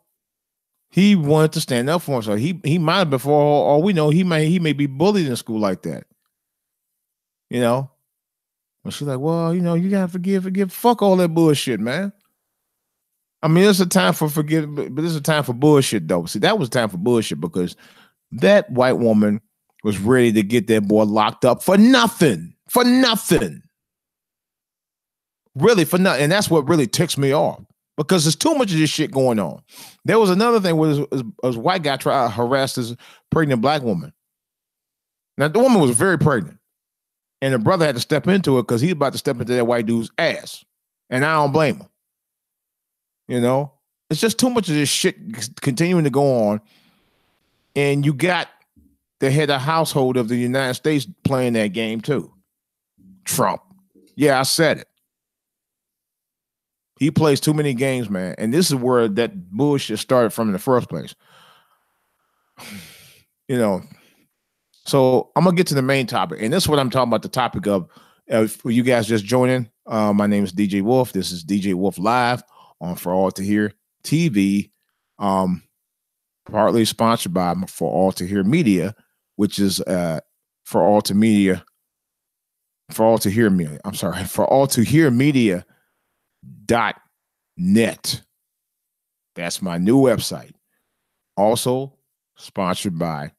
he wanted to stand up for himself. He might have, before all we know, he may be bullied in school like that. You know, and she's like, well, you know, you gotta forgive. Fuck all that bullshit, man. I mean, it's a time for forgive, but it's a time for bullshit, though. See, that was time for bullshit because that white woman was ready to get that boy locked up for nothing. For nothing. Really, for nothing. And that's what really ticks me off because there's too much of this shit going on. There was another thing where a white guy tried to harass this pregnant black woman. Now, the woman was very pregnant. And the brother had to step into it because he's about to step into that white dude's ass. And I don't blame him. You know? It's just too much of this shit continuing to go on. And you got the head of household of the United States playing that game too. Trump. Yeah, I said it. He plays too many games, man. And this is where that bullshit started from in the first place. You know, so I'm going to get to the main topic. And this is what I'm talking about, the topic of, for you guys just joining, my name is DJ Wolf. This is DJ Wolf Live on For All to Hear TV, partly sponsored by For All to Hear Media, which is For All to Hear Media.net. That's my new website. Also sponsored by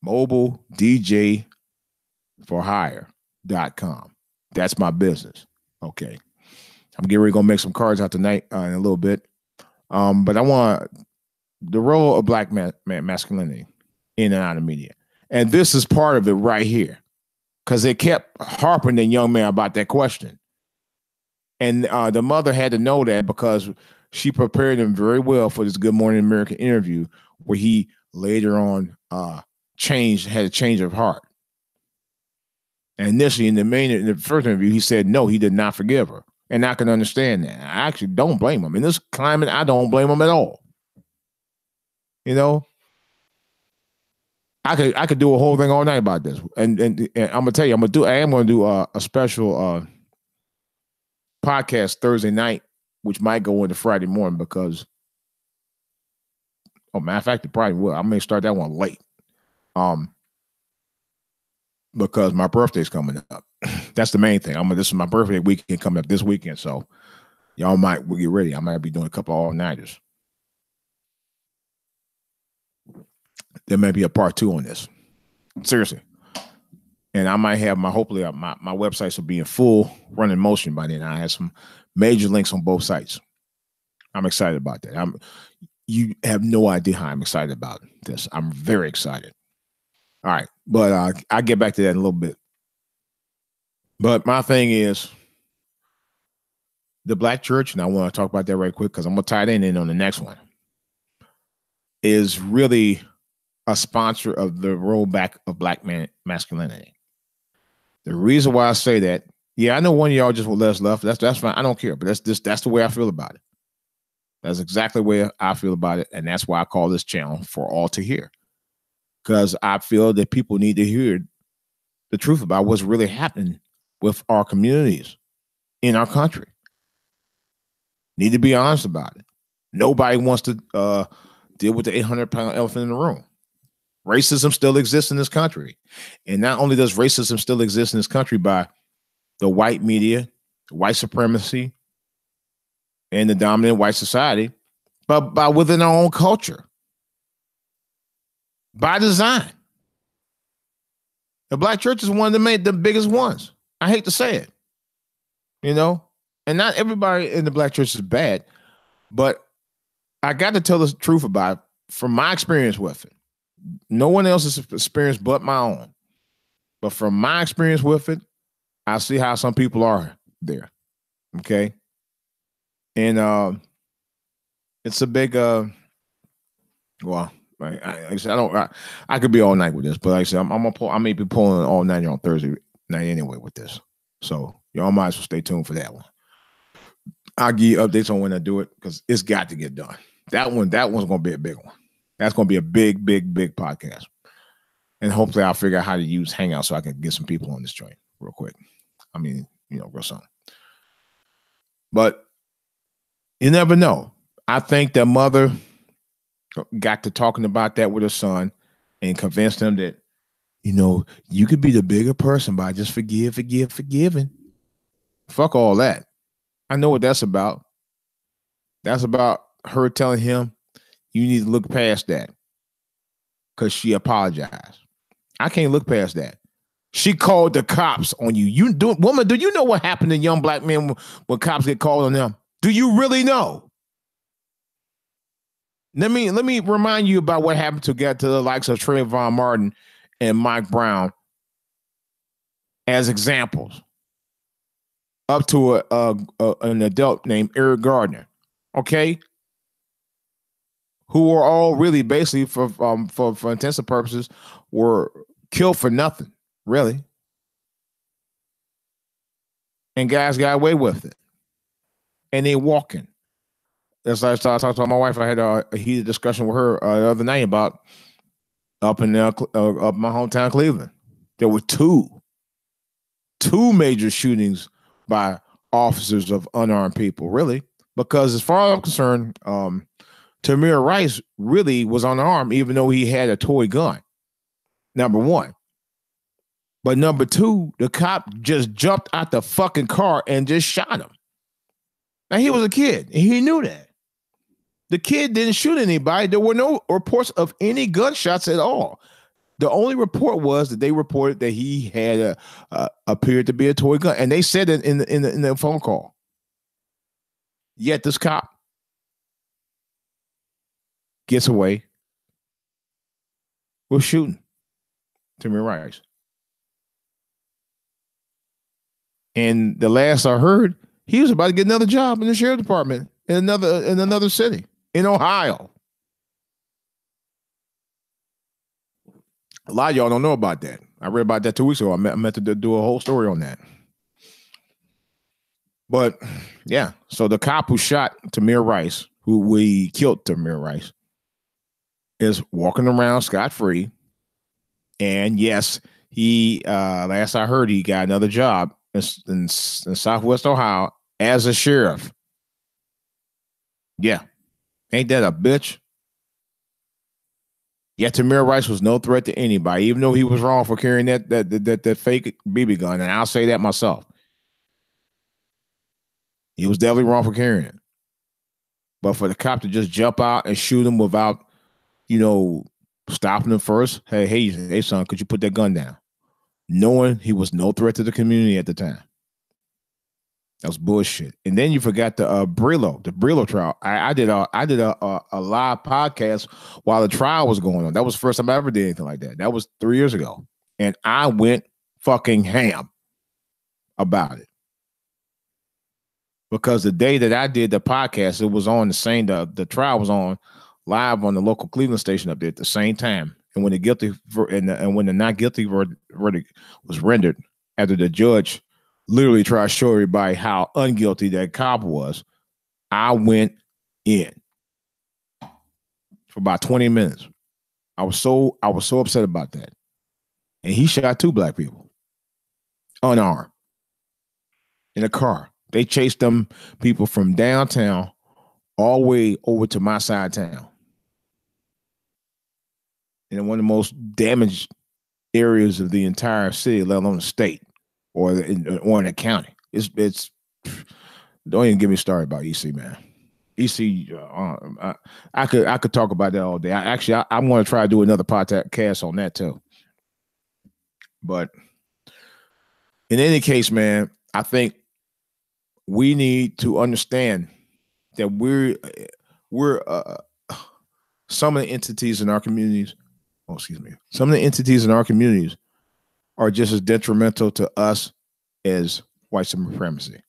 MobileDJForHire.com. That's my business. Okay. I'm getting ready to go make some cards out tonight in a little bit. But I want the role of black masculinity in and out of media. And this is part of it right here. Because they kept harping the young man about that question. And the mother had to know that because she prepared him very well for this Good Morning America interview where he later on had a change of heart. And initially in the first interview, he said, no, he did not forgive her. And I can understand that. I actually don't blame him. In this climate, I don't blame him at all. You know? I could do a whole thing all night about this. And I'm gonna tell you, I am gonna do a special podcast Thursday night, which might go into Friday morning because matter of fact, it probably will. I may start that one late. Because my birthday's coming up. That's the main thing. This is my birthday weekend coming up this weekend. So y'all might get ready. I might be doing a couple of all-nighters. There may be a part 2 on this. Seriously. And I might have hopefully my websites will be in full running motion by then. I have some major links on both sites. I'm excited about that. You have no idea how I'm excited about this. I'm very excited. All right. But I'll get back to that in a little bit. But my thing is the black church, and I want to talk about that right quick because I'm going to tie it in on the next one, is really a sponsor of the rollback of black masculinity. The reason why I say that, yeah, I know one of y'all just will let us laugh. That's fine. I don't care, but that's the way I feel about it. That's exactly the way I feel about it, and that's why I call this channel For All to Hear, because I feel that people need to hear the truth about what's really happening with our communities in our country. Need to be honest about it. Nobody wants to deal with the 800-pound elephant in the room. Racism still exists in this country. And not only does racism still exist in this country by the white media, white supremacy, and the dominant white society, but by within our own culture. By design. The black church is one of the biggest ones. I hate to say it. You know? And not everybody in the black church is bad, but I got to tell the truth about it from my experience with it. No one else's experience but my own. But from my experience with it, I see how some people are there. Okay? And it's a big well, like I said, I could be all night with this, but like I said, I may be pulling all night on Thursday night anyway with this. So y'all might as well stay tuned for that one. I'll give you updates on when I do it because it's got to get done. That one's gonna be a big one. That's gonna be a big podcast. And hopefully I'll figure out how to use Hangout so I can get some people on this joint real quick. I mean, real soon. But you never know. I think the mother got to talking about that with her son and convinced him that, you could be the bigger person by just forgiving. Fuck all that. I know what that's about. That's about her telling him you need to look past that because she apologized. I can't look past that. She called the cops on you. Woman, do you know what happened to young black men when cops get called on them? Do you really know? Let me remind you about what happened to the likes of Trayvon Martin and Mike Brown as examples. Up to an adult named Eric Gardner, okay, who were all really basically for intensive purposes were killed for nothing, really, and guys got away with it, and they walking. That's like I talked to my wife. I had a heated discussion with her the other night about up my hometown Cleveland. There were two major shootings by officers of unarmed people, really, because as far as I'm concerned, Tamir Rice really was unarmed, even though he had a toy gun. Number one. But number two, the cop just jumped out the fucking car and just shot him. Now, he was a kid, and he knew that. The kid didn't shoot anybody. There were no reports of any gunshots at all. The only report was that they reported that he had appeared to be a toy gun, and they said it in the phone call. Yet this cop gets away with shooting Tamir Rice. And the last I heard, he was about to get another job in the sheriff department in another city in Ohio. A lot of y'all don't know about that. I read about that 2 weeks ago. I meant to do a whole story on that. But yeah, so the cop who shot Tamir Rice, who we killed Tamir Rice, is walking around scot-free. And yes, he last I heard, he got another job in Southwest Ohio as a sheriff. Yeah. Ain't that a bitch? Yet Tamir Rice was no threat to anybody, even though he was wrong for carrying that fake BB gun. And I'll say that myself. He was definitely wrong for carrying it. But for the cop to just jump out and shoot him without, stopping him first. Hey, son, could you put that gun down? Knowing he was no threat to the community at the time. That was bullshit. And then you forgot the Brillo trial. I did a live podcast while the trial was going on. That was the first time I ever did anything like that. That was 3 years ago. And I went fucking ham about it. Because the day that I did the podcast, it was on the same, the trial was on live on the local Cleveland station up there at the same time. And when the not guilty verdict was rendered, after the judge literally tried to show everybody how unguilty that cop was, I went in for about 20 minutes. I was so upset about that. And he shot 2 black people unarmed in a car. They chased them people from downtown all the way over to my side of town. In one of the most damaged areas of the entire city, let alone the state or in the county. It's don't even get me started about EC, man. EC, I could talk about that all day. I'm going to try to do another podcast on that too. But in any case, man, I think we need to understand that we're some of the entities in our communities. Some of the entities in our communities are just as detrimental to us as white supremacy.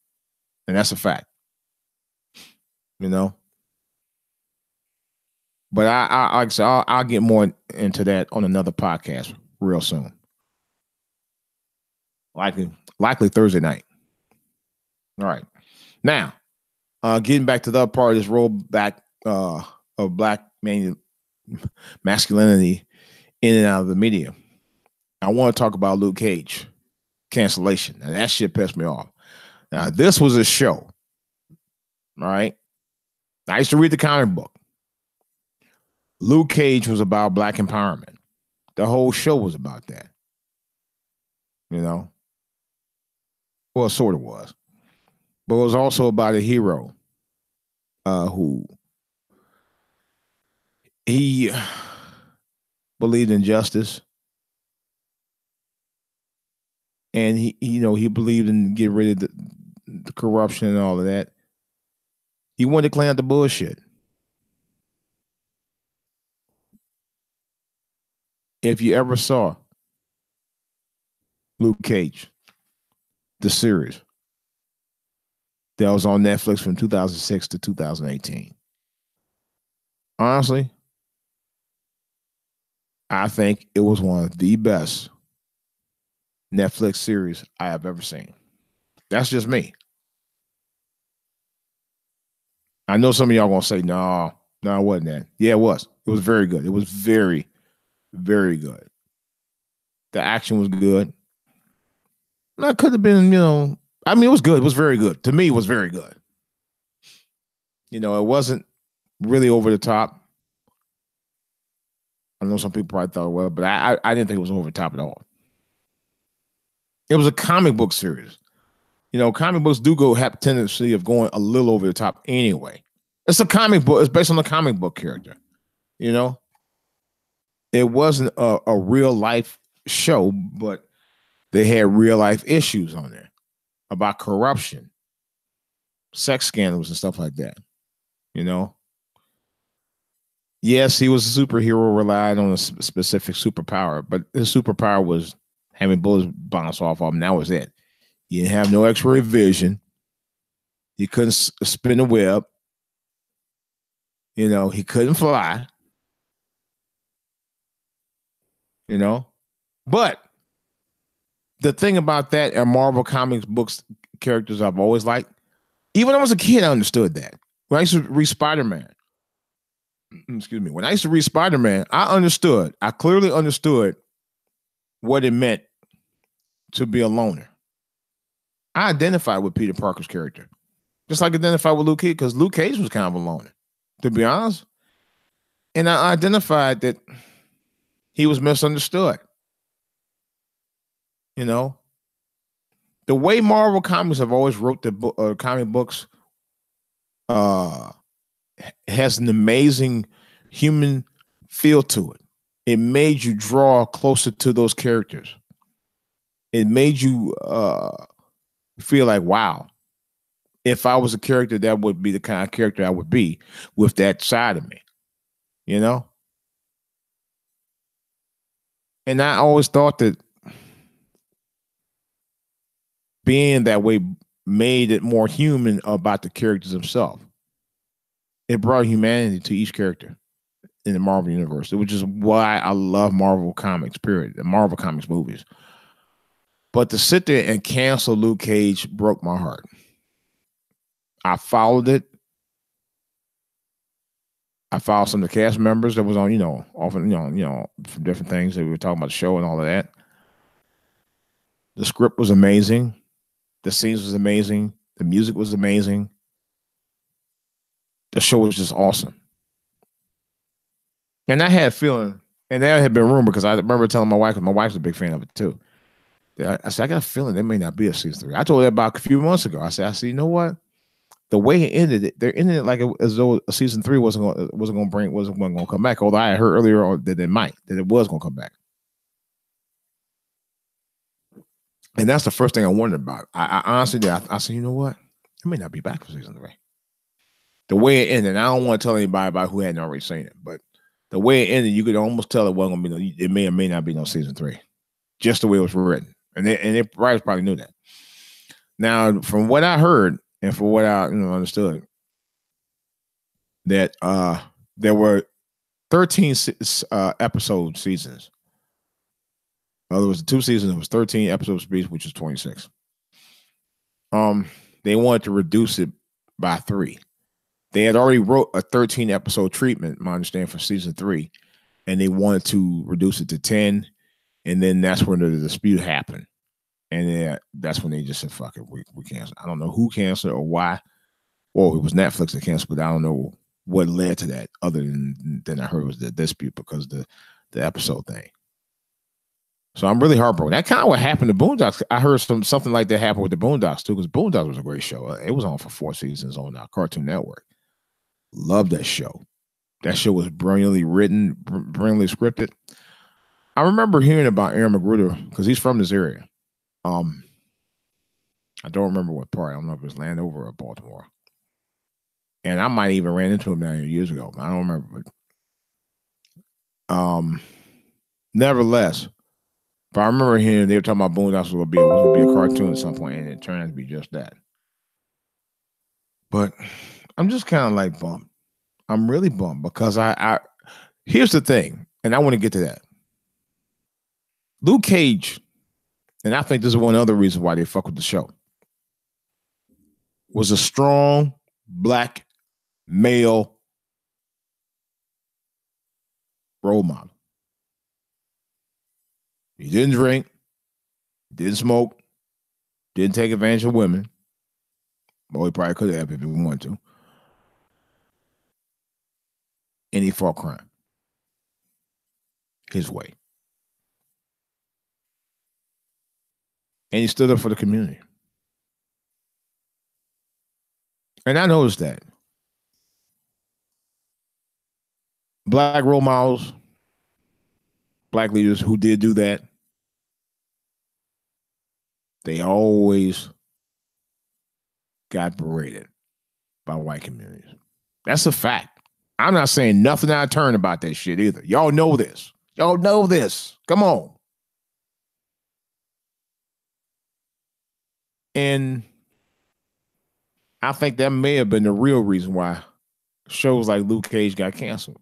And that's a fact. But I'll get more into that on another podcast real soon. Likely Thursday night. All right. Now, getting back to the other part of this rollback of black masculinity in and out of the media. I want to talk about Luke Cage cancellation. And that shit pissed me off. Now, this was a show. All right. I used to read the comic book. Luke Cage was about black empowerment. The whole show was about that. You know? Well, it sort of was. But it was also about a hero who he believed in justice. And he believed in getting rid of the corruption and all of that. He wanted to clean out the bullshit. If you ever saw Luke Cage, the series that was on Netflix from 2006 to 2018, honestly, I think it was one of the best Netflix series I have ever seen. That's just me. I know some of y'all gonna say, no, it wasn't that. Yeah, it was. It was very good. It was very, very good. The action was good. That could have been, it was good. It was very good. To me, it was very good. It wasn't really over the top. I know some people probably thought it was, but I didn't think it was over the top at all. It was a comic book series. Comic books do have a tendency of going a little over the top anyway. It's a comic book. It's based on a comic book character. It wasn't a real life show, but they had real life issues on there about corruption, sex scandals, and stuff like that. Yes, he was a superhero, relied on a specific superpower, but his superpower was having bullets bounce off of him. That was it. He didn't have no X-ray vision. He couldn't spin a web. He couldn't fly. But the thing about that and Marvel Comics books characters I've always liked, even when I was a kid, I understood that. When I used to read Spider-Man, when I used to read Spider-Man, I clearly understood what it meant to be a loner. I identified with Peter Parker's character, just like I identified with Luke Cage, because Luke Cage was kind of a loner, to be honest. And I identified that he was misunderstood. The way Marvel Comics have always wrote the comic books has an amazing human feel to it. It made you draw closer to those characters. It made you feel like, wow, if I was a character, that would be the kind of character I would be with that side of me, And I always thought that being that way made it more human about the characters themselves. It brought humanity to each character in the Marvel universe, which is why I love Marvel Comics, period, the Marvel Comics movies. But to sit there and cancel Luke Cage broke my heart. I followed it. I followed some of the cast members that was on, often, from different things that we were talking about the show and all of that. The script was amazing. The scenes was amazing. The music was amazing. The show was just awesome. And I had a feeling, and that had been rumored because I remember telling my wife, because my wife's a big fan of it too. I said, I got a feeling there may not be a season 3. I told her about a few months ago. I said, you know what? The way it ended, they're ending it like as though a season 3 wasn't going to come back. Although I had heard earlier that it was going to come back. And that's the first thing I wondered about. I honestly did. I said, you know what? It may not be back for season 3. The way it ended, I don't want to tell anybody about who hadn't already seen it, but the way it ended, you could almost tell it wasn't going to be. It may or may not be no season 3, just the way it was written, and they writers probably knew that. Now, from what I heard and from what I understood, that there were 13 episode seasons. In other words, 2 seasons, it was 13 episodes each, which is 26. They wanted to reduce it by 3. They had already wrote a 13 episode treatment, my understanding, for season 3, and they wanted to reduce it to 10, and then that's when the dispute happened, and that's when they just said, "Fuck it, we cancel." I don't know who canceled or why, Well, it was Netflix that canceled, but I don't know what led to that other than I heard it was the dispute because the episode thing. So I'm really heartbroken. That kind of what happened to Boondocks. I heard something like that happen with the Boondocks too, because Boondocks was a great show. It was on for 4 seasons on Cartoon Network. Loved that show. That show was brilliantly written, brilliantly scripted. I remember hearing about Aaron Magruder because he's from this area. I don't remember what part. I don't know if it was Landover or Baltimore. And I might even ran into him down here years ago. I don't remember. But nevertheless, but I remember hearing they were talking about Boondocks was going to be a cartoon at some point, and it turned out to be just that. But I'm just kind of like bummed. I'm really bummed because I here's the thing, and I want to get to that. Luke Cage, and I think this is one other reason why they fuck with the show, was a strong black male role model. He didn't drink, didn't smoke, didn't take advantage of women. Well, he probably could have if he wanted to. And he fought crime his way. And he stood up for the community. And I noticed that. Black role models, black leaders who did do that, they always got berated by white communities. That's a fact. I'm not saying nothing out of turn about that shit either. Y'all know this. Y'all know this. Come on. And I think that may have been the real reason why shows like Luke Cage got canceled.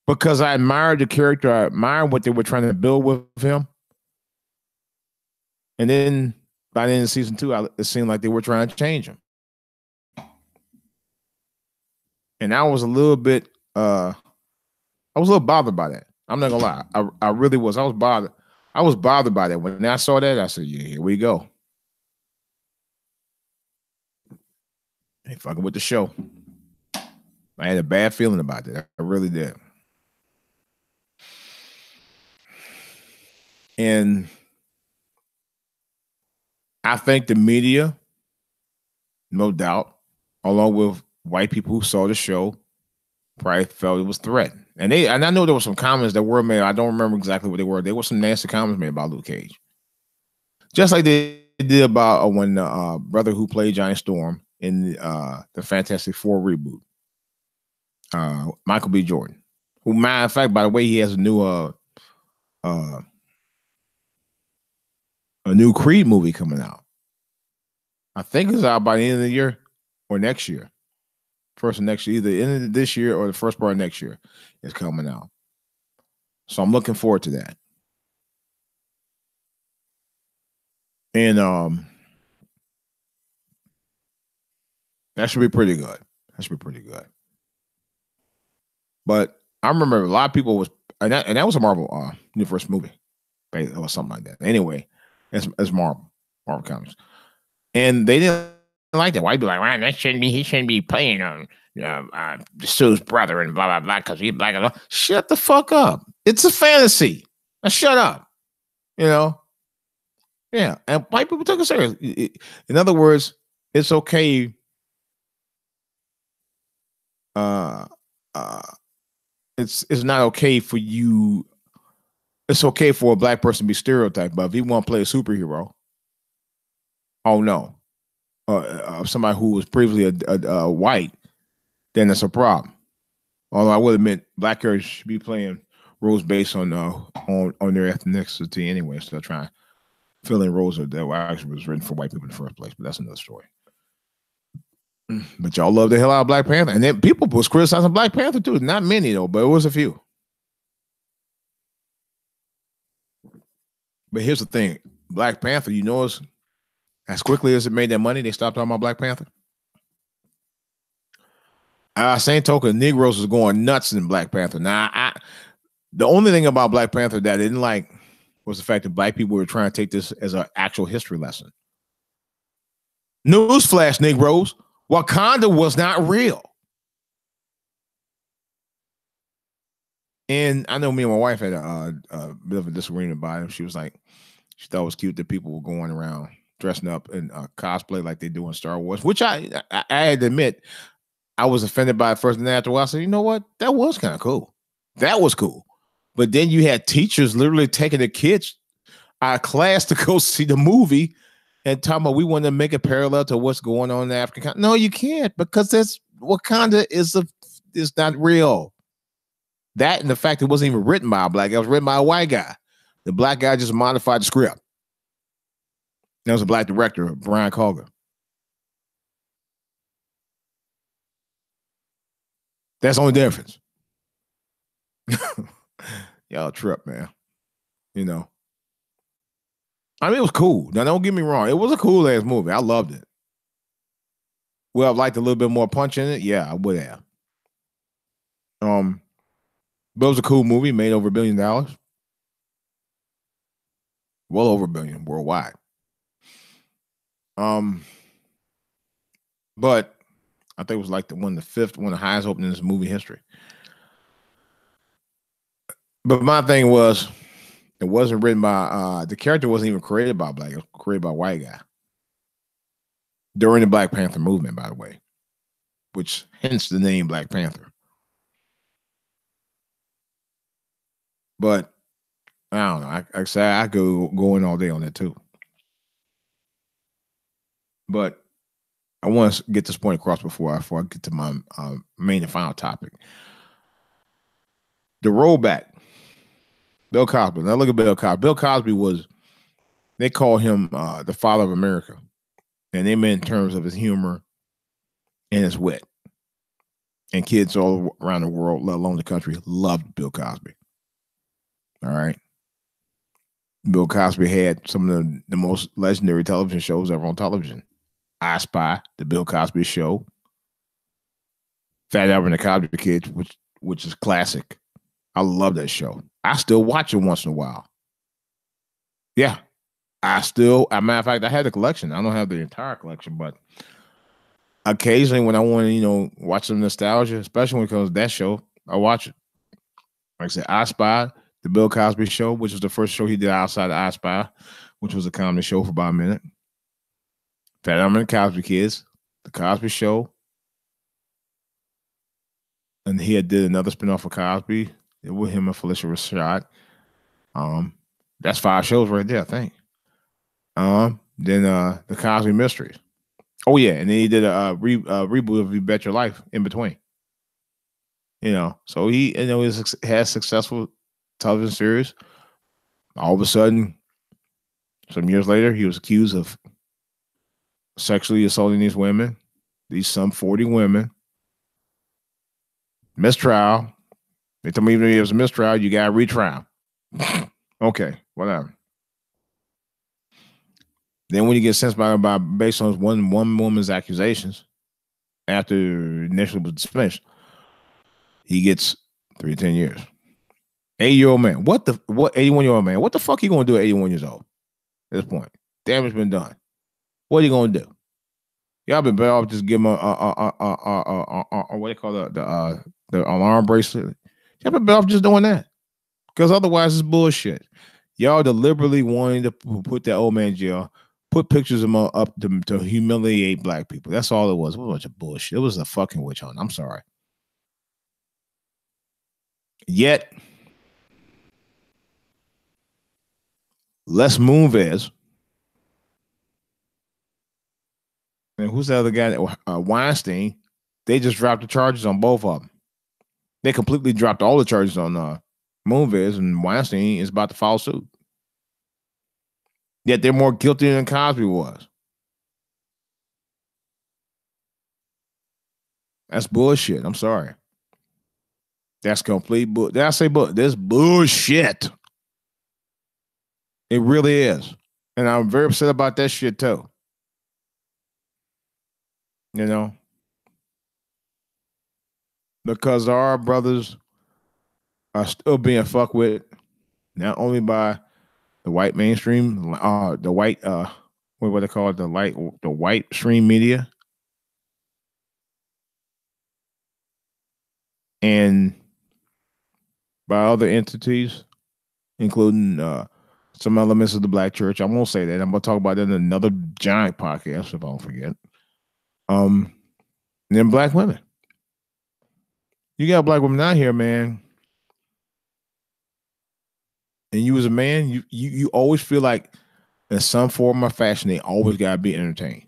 Because I admired the character. I admired what they were trying to build with him. And then by the end of season 2, it seemed like they were trying to change him. And I was a little bit, I was a little bothered by that. I'm not gonna lie. I really was. I was bothered. I was bothered by that. When I saw that, I said, yeah, here we go. They fucking with the show. I had a bad feeling about that. I really did. And I think the media, no doubt, along with white people who saw the show, probably felt it was threatened. And I know there were some comments that were made. I don't remember exactly what they were. There were some nasty comments made about Luke Cage. Just like they did about when the brother who played Johnny Storm in the Fantastic Four reboot, Michael B. Jordan, who, matter of fact, by the way, he has a new Creed movie coming out. I think it's out by the end of the year or next year. First of next year, either end of this year or the first part of next year is coming out. So I'm looking forward to that. And that should be pretty good. That should be pretty good. But I remember a lot of people and that was a Marvel Universe movie or something like that. Anyway, it's Marvel Comics. And they didn't like that. Why'd be like, well, he shouldn't be playing Sue's brother and blah, blah, blah, because he's black. And blah. Shut the fuck up. It's a fantasy. Now shut up. You know? Yeah. And white people took it serious. In other words, it's okay. It's not okay for you. It's okay for a black person to be stereotyped, but if you want to play a superhero, oh no, somebody who was previously a white, then that's a problem. Although I would admit, black characters should be playing roles based on their ethnicity anyway. So they're trying to fill in roles that actually was written for white people in the first place. But that's another story. But y'all love the hell out of Black Panther, and then people was criticizing Black Panther too. Not many though, but it was a few. But here's the thing: Black Panther, you know, as quickly as it made that money, they stopped talking about Black Panther. Same token, Negroes was going nuts in Black Panther. Now, the only thing about Black Panther that I didn't like was the fact that black people were trying to take this as an actual history lesson. Newsflash, Negroes. Wakanda was not real. And I know me and my wife had a bit of a disagreement about it. She was like, she thought it was cute that people were going around dressing up in cosplay like they do in Star Wars, which I had to admit, I was offended by it first, and then after a while, I said, you know what? That was kind of cool. That was cool. But then you had teachers literally taking the kids out of class to go see the movie and talking about we want to make a parallel to what's going on in the African continent. No, you can't, because that's Wakanda is not real. That and the fact it wasn't even written by a black guy, it was written by a white guy. The black guy just modified the script. That was a black director, Brian Colgan. That's the only difference. Y'all trip, man. You know. I mean, it was cool. Now, don't get me wrong. It was a cool ass movie. I loved it. Well, I'd liked a little bit more punch in it. Yeah, I would have. But it was a cool movie. Made over $1 billion. Well over $1 billion worldwide. But I think it was like one of the highest openings in movie history. But my thing was, it wasn't written by the character wasn't even created by a black. It was created by a white guy during the Black Panther movement, by the way, which hence the name Black Panther. But I don't know. I say I could go in all day on that too. But I want to get this point across before I get to my main and final topic. The rollback. Bill Cosby. Now look at Bill Cosby. Bill Cosby they call him the father of America. And they meant in terms of his humor and his wit. And kids all around the world, let alone the country, loved Bill Cosby. All right. Bill Cosby had some of the most legendary television shows ever on television. I Spy, The Bill Cosby Show, Fat Albert and the Cosby Kids, which is classic. I love that show. I still watch it once in a while. Yeah. As a matter of fact, I had a collection. I don't have the entire collection, but occasionally when I want to, watch some nostalgia, especially when it comes to that show, I watch it. Like I said, I Spy, The Bill Cosby Show, which was the first show he did outside of I Spy, which was a comedy show for about a minute. Fat Albert and the Cosby Kids, The Cosby Show. And he did another spinoff of Cosby with him and Felicia Rashad. That's 5 shows right there, I think. Then The Cosby Mysteries. Oh yeah, and then he did a reboot of You Bet Your Life in between. So he has successful television series. All of a sudden, some years later, he was accused of sexually assaulting these women, some 40 women. Mistrial. They told me even if it was a mistrial, you got to retrial. Okay, whatever. Then when you get sentenced by based on one woman's accusations, after initially was dismissed, he gets 3 to 10 years. 80-year-old man. What 81-year-old man? What the fuck you gonna do at 81 years old? At this point, damage been done. What are you gonna do? Y'all been better off just give him a what they call the alarm bracelet. Y'all been better off just doing that, because otherwise it's bullshit. Y'all deliberately wanting to put that old man in jail, put pictures of him up to humiliate black people. That's all it was. It was a bunch of bullshit. It was a fucking witch hunt. I'm sorry. Yet, Les Moonves, and who's the other guy? Weinstein. They just dropped the charges on both of them. They completely dropped all the charges on Moonves, and Weinstein is about to file suit. Yet they're more guilty than Cosby was. That's bullshit. I'm sorry. That's complete bullshit. Did I say bullshit? This bullshit. It really is. And I'm very upset about that shit too. Because our brothers are still being fucked with, not only by the white mainstream, the white, what they call it, the white stream media, and by other entities, including some elements of the Black church. I won't say that. I'm going to talk about that in another giant podcast if I don't forget. And then Black women. You got Black women out here, man. And you as a man, you always feel like in some form or fashion, they always got to be entertained.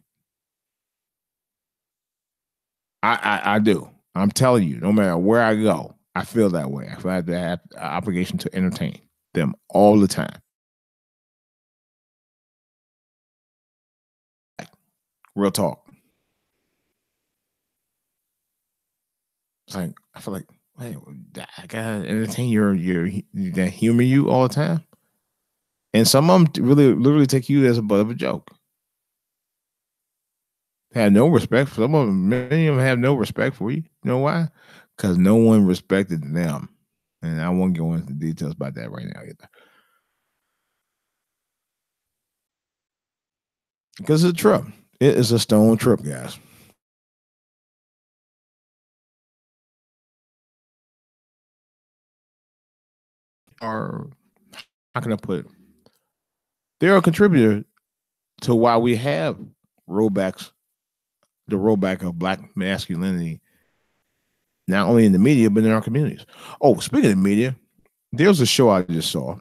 I do. I'm telling you, no matter where I go, I feel that way. I feel like I have an obligation to entertain them all the time. Real talk. It's like, I feel like, hey, I gotta entertain that humor you all the time. And some of them really literally take you as a butt of a joke. Have no respect for some of them. Many of them have no respect for you. You know why? Because no one respected them. And I won't go into details about that right now either. Because it's a trip. It is a stone trip, guys. Or how can I put it? They're a contributor to why we have rollbacks, the rollback of Black masculinity, not only in the media, but in our communities. Oh, speaking of media, there's a show I just saw.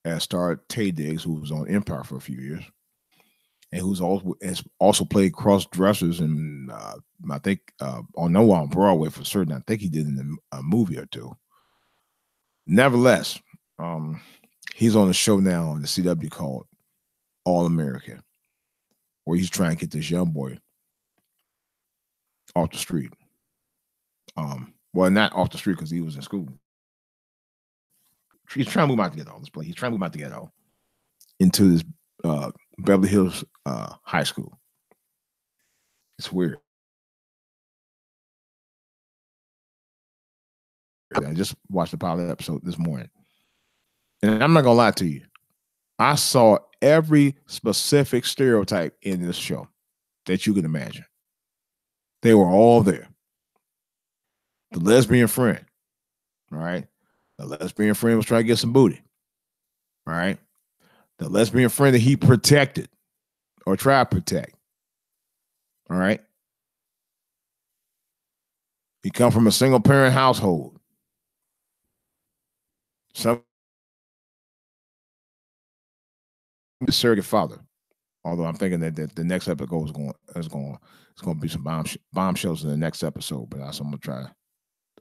That starred Tay Diggs, who was on Empire for a few years, and who's also played cross dressers, and I think on Broadway for certain. I think he did in a movie or two. Nevertheless, he's on a show now on the CW called All American, where he's trying to get this young boy off the street. Well, not off the street because he was in school. He's trying to move out to ghetto. Let's play. He's trying to move out to ghetto into this Beverly Hills high school. It's weird. I just watched the pilot episode this morning, and I'm not gonna lie to you. I saw every specific stereotype in this show that you can imagine. They were all there. The lesbian friend, all right? The lesbian friend was trying to get some booty, all right? The lesbian friend that he protected or tried to protect, all right? He come from a single parent household. Some the surrogate father. Although I'm thinking that the next episode is going to be some bombshells in the next episode, but I'm gonna try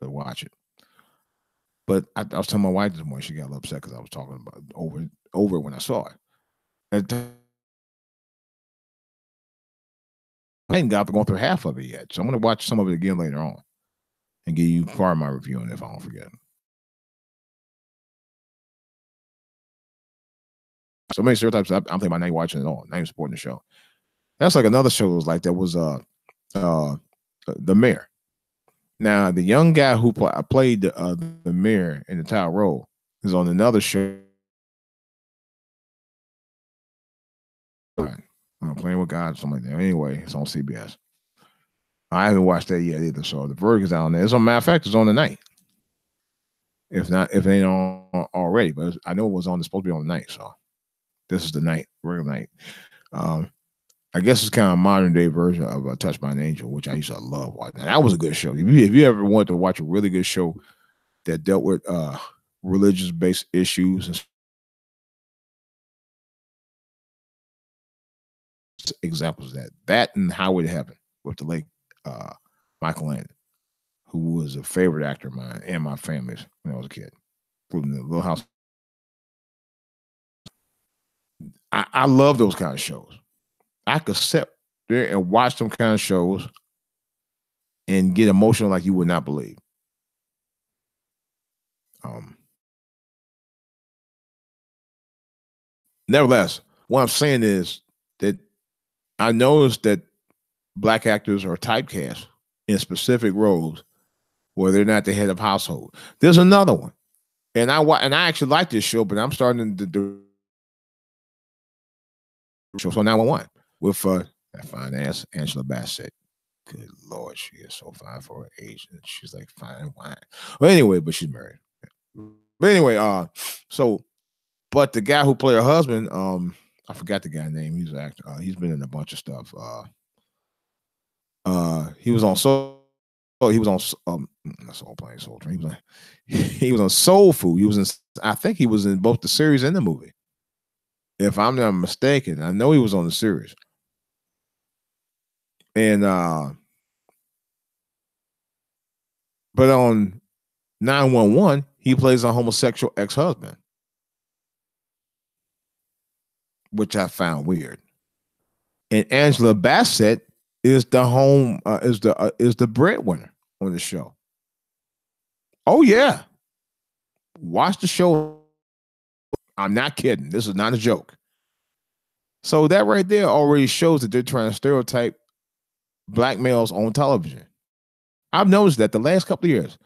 to watch it. But I was telling my wife this morning, she got a little upset because I was talking about over when I saw it. And I ain't got to go through half of it yet, so I'm gonna watch some of it again later on and give you part of my review on it if I don't forget. So many stereotypes. I'm thinking about not watching it all, not even supporting the show. That's like another show that was like that was The Mayor. Now the young guy who played the mayor in the title role is on another show. Playing with God, something like that. Anyway, it's on CBS. I haven't watched that yet either. So the verdict is out there. As a matter of fact, it's on tonight. If it ain't on already, but I know it was on. It's supposed to be on tonight. So this is the night, regular night. I guess it's kind of a modern day version of Touched by an Angel, which I used to love watching. That was a good show. If you ever wanted to watch a really good show that dealt with religious based issues and examples of that and Highway to Heaven with the late Michael Landon, who was a favorite actor of mine and my family's when I was a kid, including the Little House. I love those kind of shows. I could sit there and watch them kind of shows and get emotional like you would not believe. Nevertheless, what I'm saying is that I noticed that Black actors are typecast in specific roles where they're not the head of household. There's another one, and I actually like this show, but I'm starting to do show on 911 with that fine ass Angela Bassett. Good Lord, she is so fine for her age. And she's like fine wine. Well, anyway, but she's married. But anyway, but the guy who played her husband, I forgot the guy's name. He's an actor. He's been in a bunch of stuff. He was on he was on not Soul Plane, Soul Train. He was on Soul Food. He was in, I think he was in both the series and the movie. If I'm not mistaken, I know he was on the series. And but on 911, he plays a homosexual ex-husband, which I found weird. And Angela Bassett is the is the breadwinner on the show. Oh yeah, watch the show. I'm not kidding. This is not a joke. So that right there already shows that they're trying to stereotype black males on television. I've noticed that the last couple of years.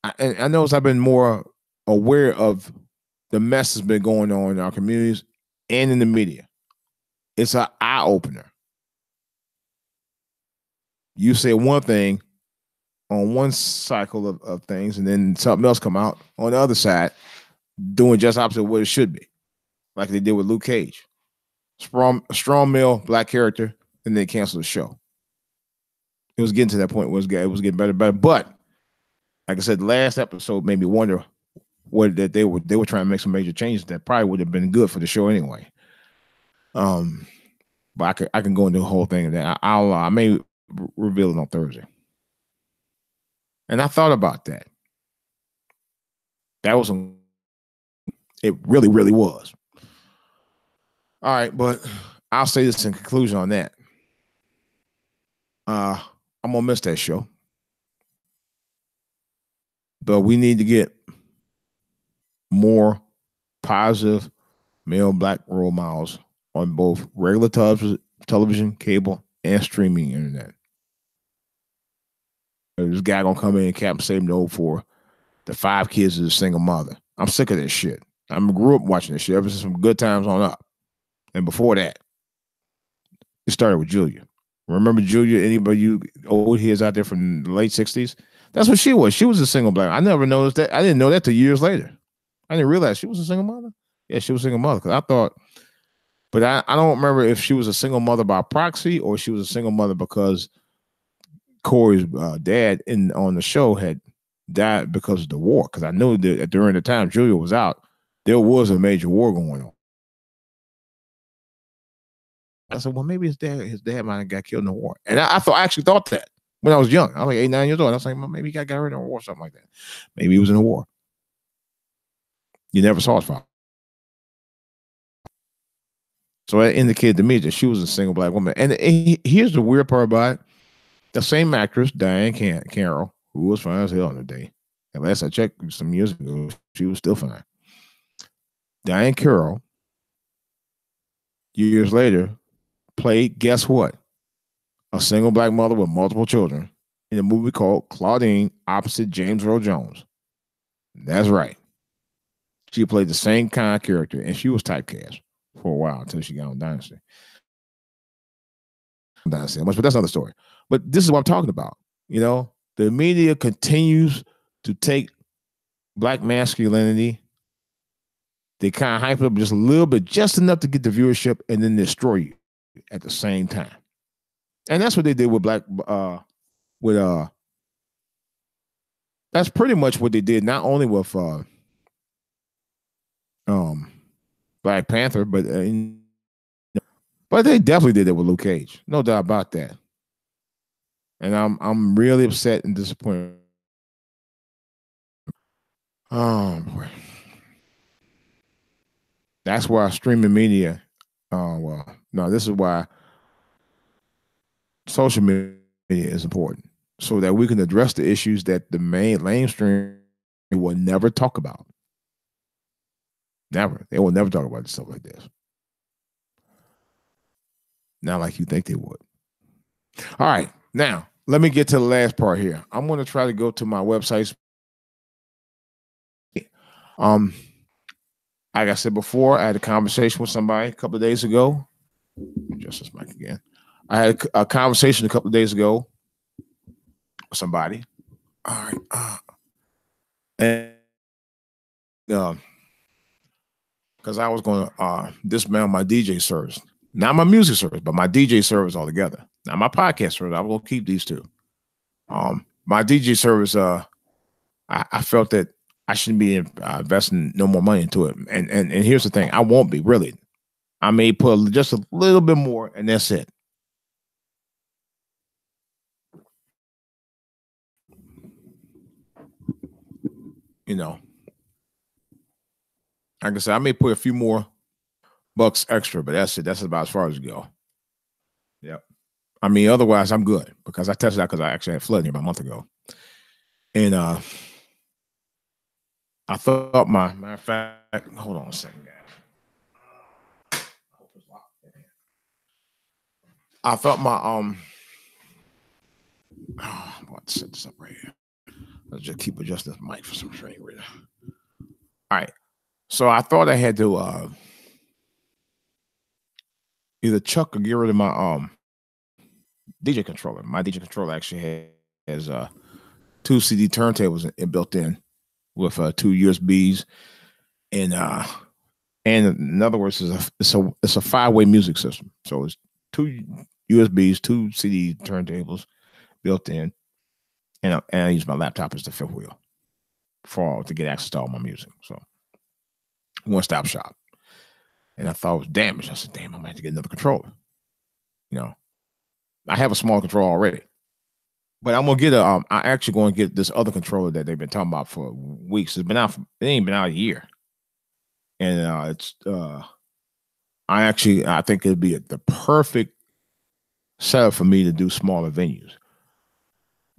I noticed I've been more aware of the mess that's been going on in our communities and in the media. It's an eye-opener. You say one thing on one cycle of things, and then something else come out on the other side, doing just opposite of what it should be, like they did with Luke Cage. Strong male, black character, and they canceled the show. It was getting to that point where it was getting better and better. But like I said, the last episode made me wonder that they were trying to make some major changes that probably would have been good for the show anyway. But I can go into the whole thing, and then I may reveal it on Thursday. And I thought about that. That was it really, really was. All right, but I'll say this in conclusion on that. I'm gonna miss that show. But we need to get more positive male black role models on both regular television, cable, and streaming internet. This guy gonna come in and cap save no for the 5 kids of a single mother. I'm sick of this shit. I grew up watching this shit ever since from Good Times on up. And before that, it started with Julia. Remember Julia? Anybody you old heads out there from the late 60s? That's what she was. She was a single black. I never noticed that. I didn't know that till years later. I didn't realize she was a single mother. Yeah, she was a single mother. Because I thought, but I don't remember if she was a single mother by proxy or she was a single mother because Corey's dad on the show had died because of the war. Because I know that during the time Julia was out, there was a major war going on. I said, well, maybe his dad might have got killed in the war. And I actually thought that when I was young. I was like 8, 9 years old. I was like, well, maybe he got hurt in a war or something like that. Maybe he was in a war. You never saw his father. So that indicated to me that she was a single black woman. And here's the weird part about it. The same actress, Diane Carroll, who was fine as hell on the day. And last I checked some years ago, she was still fine. Diane Carroll, years later, played, guess what? A single black mother with multiple children in a movie called Claudine opposite James Earl Jones. That's right. She played the same kind of character, and she was typecast for a while until she got on Dynasty. But that's another story. But this is what I'm talking about. You know, the media continues to take black masculinity. They kind of hype it up just a little bit, just enough to get the viewership, and then destroy you at the same time. And that's what they did with that's pretty much what they did, not only with Black Panther, but they definitely did it with Luke Cage. No doubt about that. And I'm really upset and disappointed. Oh boy. That's why streaming media, this is why social media is important, so that we can address the issues that the mainstream will never talk about. Never. They will never talk about stuff like this. Not like you think they would. All right. Now, let me get to the last part here. I'm going to try to go to my website. Like I said before, I had a conversation with somebody a couple of days ago. Adjust this mic again. I had a conversation a couple of days ago somebody. All right. And because I was going to dismantle my DJ service, not my music service, but my DJ service altogether. Now my podcast service, I will keep these two. My DJ service, I felt that I shouldn't be investing no more money into it. And here's the thing, I won't be really. I may put just a little bit more, and that's it. You know, like I said, I may put a few more bucks extra, but that's it. That's about as far as it go. Yep. I mean, otherwise, I'm good because I tested out because I actually had flooding about a month ago. And I thought matter of fact, hold on a second, guys. I thought I'm about to set this up right here. Let's just keep adjusting this mic for some strange reason. All right. So I thought I had to either chuck or get rid of my DJ controller. My DJ controller actually has 2 CD turntables built in with 2 USBs, and in other words, it's a 5-way music system. So it's 2 USBs, 2 CD turntables built in, and I use my laptop as the 5th wheel to get access to all my music. So one-stop shop. And I thought it was damaged. I said, damn, I'm gonna have to get another controller. You know, I have a small controller already, but I'm gonna get I actually going to get this other controller that they've been talking about for weeks. It ain't been out a year, and I think it'd be the perfect setup for me to do smaller venues,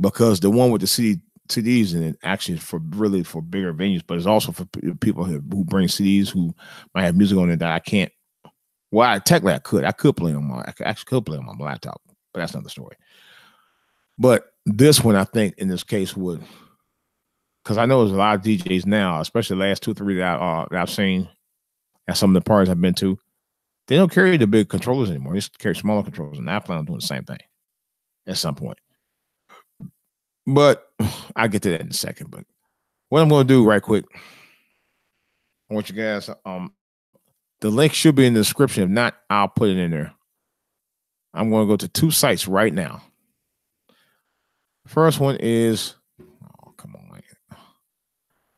because the one with the CDs in it actually is for bigger venues, but it's also for people who bring CDs who might have music on it that I can't. Well, technically I could play on I actually could play on my laptop, but that's another story. But this one, I think in this case would, because I know there's a lot of DJs now, especially the last 2 or 3 that I've seen at some of the parties I've been to, they don't carry the big controllers anymore. They just carry smaller controllers, and I plan on doing the same thing at some point. But I'll get to that in a second. But what I'm going to do right quick, I want you guys, the link should be in the description. If not, I'll put it in there. I'm going to go to 2 sites right now. First one is, oh, come on.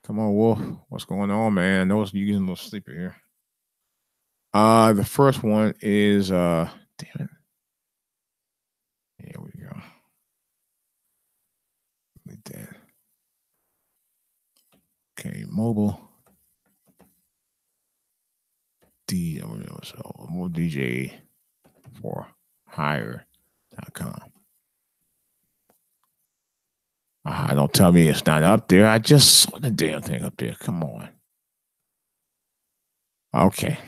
Come on, Wolf. What's going on, man? I know you're getting a little sleepy here. The first one is, damn it. Here we go. Like that. Okay, mobile. More DJ for hire.com. Don't tell me it's not up there. I just saw the damn thing up there. Come on. Okay.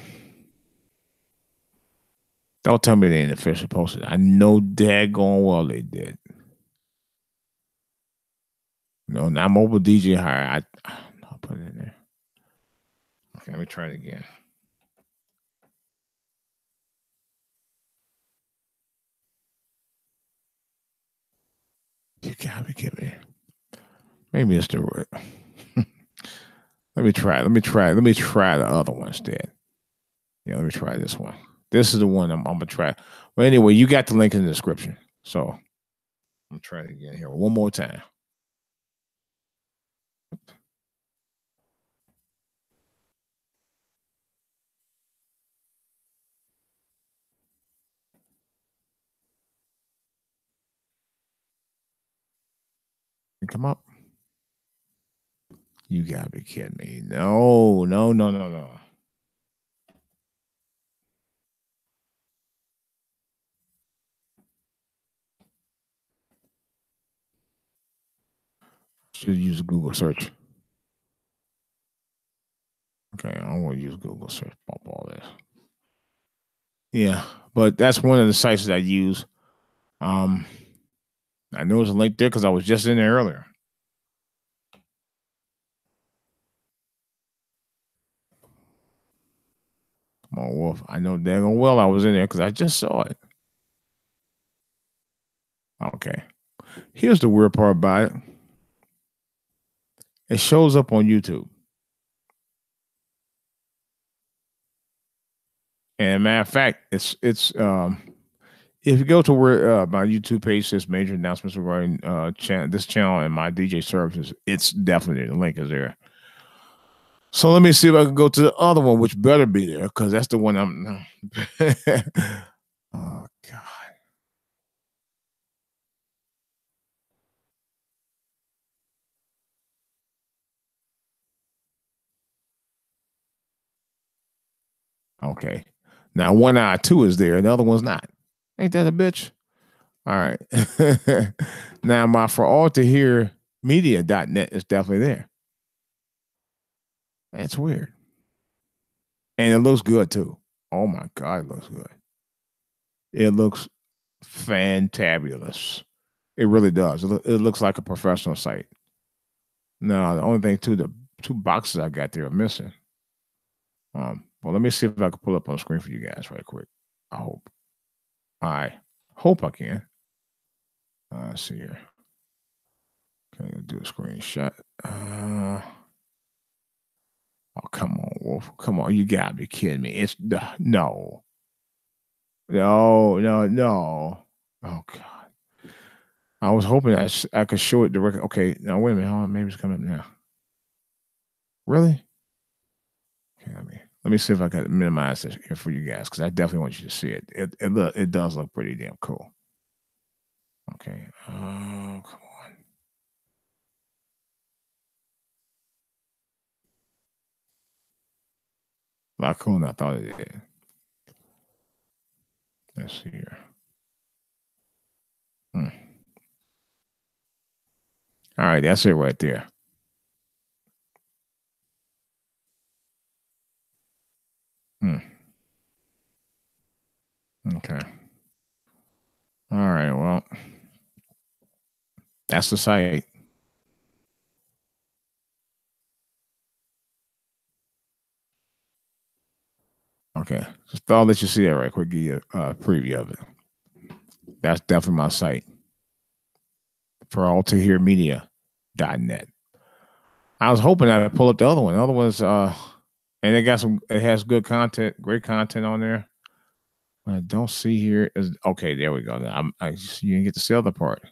Don't tell me they ain't officially posted. I know daggone well they did. No, not mobile DJ hire. I'll put it in there. Okay, let me try it again. You gotta be kidding me. Maybe it's the word. Let me try the other one instead. Yeah, let me try this one. This is the one I'm gonna try. Well, anyway, you got the link in the description. So I'm gonna try it again here one more time. Come up. You gotta be kidding me. No. Should use a Google search. Okay, I don't want to use Google search. Pop all this. Yeah, but that's one of the sites that I use. I know there's a link there because I was just in there earlier. Come on, Wolf. I know daggone well I was in there because I just saw it. Okay. Here's the weird part about it. It shows up on YouTube. And matter of fact, it's if you go to where my YouTube page says major announcements regarding this channel and my DJ services, it's definitely the link is there. So let me see if I can go to the other one, which better be there, because that's the one I'm. Oh God. Okay. Now 1 hour 2 is there, the other one's not. Ain't that a bitch? All right. Now my for all to hear media.net is definitely there. That's weird. And it looks good too. Oh my God, it looks good. It looks fantabulous. It really does. It looks like a professional site. No, the only thing the two boxes I got there are missing. Well, let me see if I can pull up on the screen for you guys right quick. I hope. I hope I can. Let's see here. Can I do a screenshot? Oh, come on, Wolf. Come on. You gotta be kidding me. It's no. No. Oh God. I was hoping I could show it directly. Okay, now wait a minute. Hold on, maybe it's coming up now. Really? Okay, let me see if I can minimize this here for you guys, because I definitely want you to see it. It does look pretty damn cool. Okay. Oh, come on. A lot cooler than I thought it did. Let's see here. All right, that's it right there. Okay. All right, well, that's the site. Okay, just thought I'll let you see that right quick, give you a preview of it. That's definitely my site. For all to hear media.net. I was hoping I'd pull up the other one. The other one's and it has good content, great content on there. What I don't see here is okay, there we go. You didn't get to see the other part.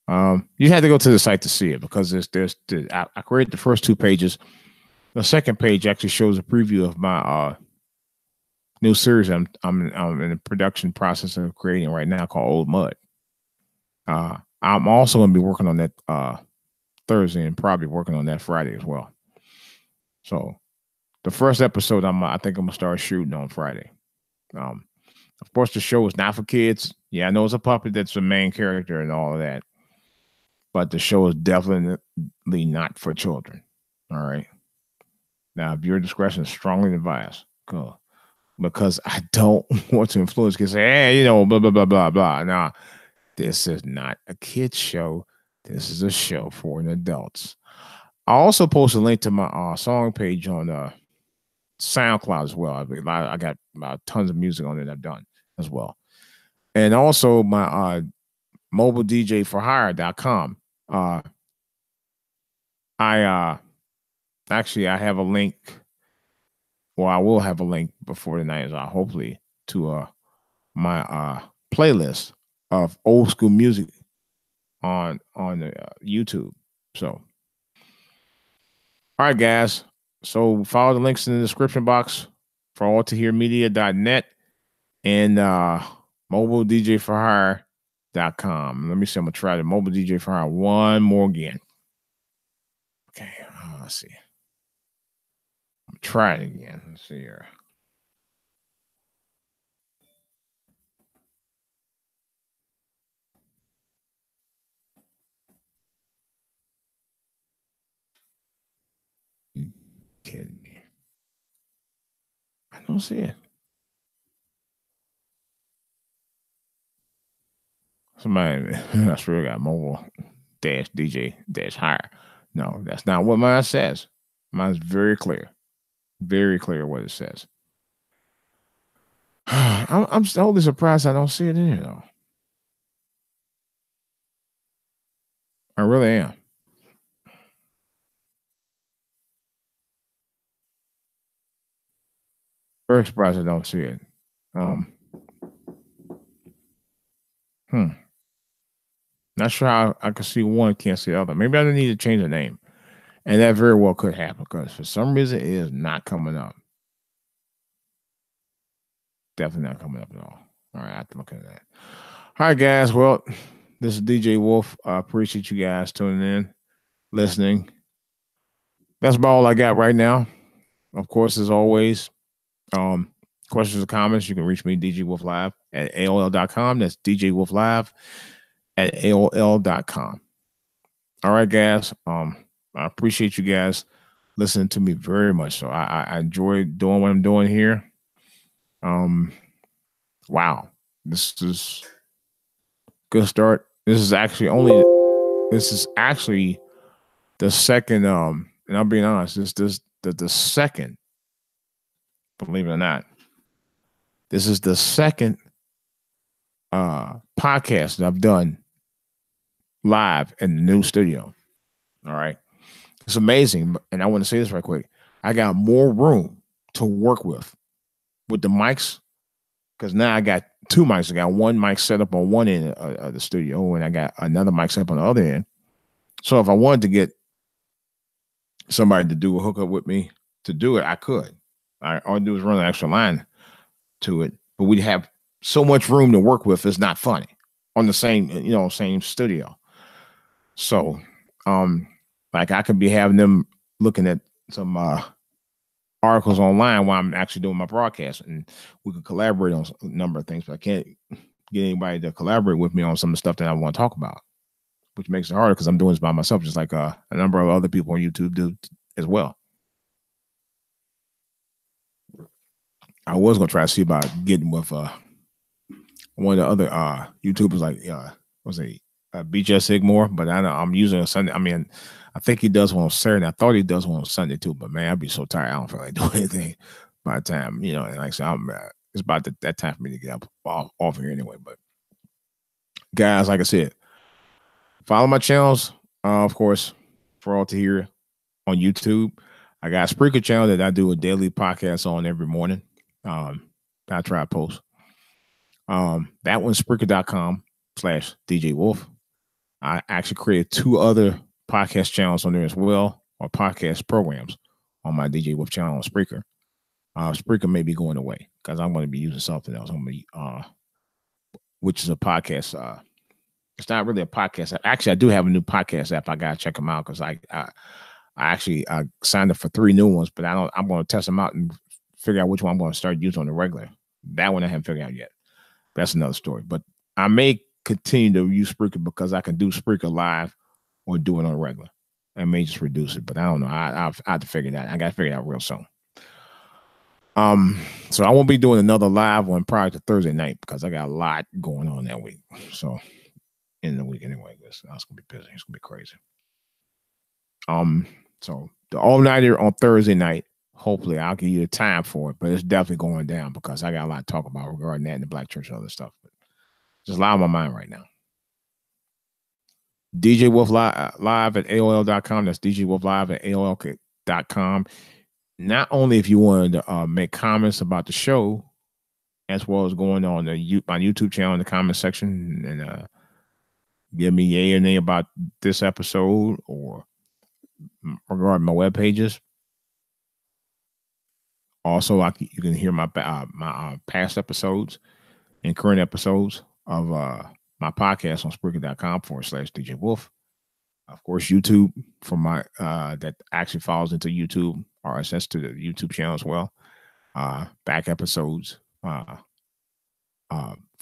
You had to go to the site to see it, because I created the first 2 pages. The second page actually shows a preview of my new series I'm in the production process of creating right now, called Old Mud. I'm also going to be working on that Thursday, and probably working on that Friday as well. So the first episode I think I'm gonna start shooting on Friday. Of course, the show is not for kids. Yeah, I know it's a puppet that's the main character and all of that, but the show is definitely not for children. All right. Now, viewer discretion is strongly advised. Cool. Because I don't want to influence kids. Say, hey, blah blah blah blah blah. Nah, this is not a kids show. This is a show for adults. I also post a link to my song page on SoundCloud as well. I got tons of music on it I've done as well. And also my mobiledjforhire.com. I have a link, or I will have a link before the night, hopefully, to my playlist of old school music on the YouTube. So, all right, guys. So follow the links in the description box for alltohearmedia.net and mobiledjforhire.com. Let me see. I'm gonna try the Mobile DJ for Hire one more again. Okay, let's see. I'm gonna try it again. Let's see here. You kidding me? I don't see it. Somebody, I sure got mobile -DJ hire. No, that's not what mine says. Mine's very clear what it says. I'm totally surprised I don't see it in here though. I really am. Very surprised I don't see it. Not sure how I can see one, can't see the other. Maybe I need to change the name. And that very well could happen because for some reason it is not coming up. Definitely not coming up at all. All right, I have to look at that. All right, guys. Well, this is DJ Wolf. I appreciate you guys tuning in, listening. That's about all I got right now. Of course, as always, questions or comments, you can reach me, DJWolfLive at AOL.com. That's DJWolfLive at AOL.com. All right, guys. I appreciate you guys listening to me very much. So I enjoy doing what I'm doing here. Wow. This is good start. This is actually the second, and I'm being honest, this is the second, believe it or not, this is the second podcast that I've done live in the new studio. All right. It's amazing. And I want to say this right quick. I got more room to work with the mics, because now I got two mics. I got one mic set up on one end of the studio, and I got another mic set up on the other end. So if I wanted to get somebody to do a hookup with me to do it, I could. All I do is run an extra line to it, but we have so much room to work with. It's not funny on the same studio. So, like I could be having them looking at some articles online while I'm actually doing my broadcast, and we could collaborate on a number of things, but I can't get anybody to collaborate with me on some of the stuff that I want to talk about, which makes it harder because I'm doing this by myself, just like a number of other people on YouTube do as well. I was going to try to see about getting with one of the other YouTubers, like BJ Sigmore, but I know I'm using a Sunday. I mean, I think he does one on Saturday. I thought he does one on Sunday too, but man, I'd be so tired. I don't feel like doing anything by the time, and like I said, it's about that time for me to get up off here anyway. But guys, like I said, follow my channels, of course, for all to hear on YouTube. I got a Spreaker channel that I do a daily podcast on every morning. I try to post. That one's Spreaker.com/DJ Wolf. I actually created two other podcast channels on there as well, or podcast programs on my DJ Wolf channel on Spreaker. Spreaker may be going away because I'm going to be using something else. Which is a podcast. It's not really a podcast. Actually, I do have a new podcast app. I gotta check them out because I actually signed up for 3 new ones, but I'm going to test them out and figure out which one I'm going to start using on the regular. That one I haven't figured out yet. That's another story. But I may continue to use Spreaker because I can do Spreaker live or do it on the regular. I may just reduce it, but I don't know. I have to figure that. I got to figure it out real soon. So I won't be doing another live one prior to Thursday night because I got a lot going on that week. So in the week anyway, it's gonna be busy. It's gonna be crazy. So the all-nighter on Thursday night, hopefully I'll give you the time for it, but it's definitely going down because I got a lot to talk about regarding that and the Black church and other stuff. But just a lot on my mind right now. DJ Wolf live at AOL.com. That's DJ Wolf live at AOL.com. Not only if you wanted to make comments about the show, as well as going on my YouTube channel in the comment section and give me yay or nay about this episode or regarding my web pages. Also, you can hear my past episodes and current episodes of my podcast on Spreaker.com/DJ Wolf. Of course, YouTube for my that actually falls into YouTube RSS to the YouTube channel as well. Back episodes for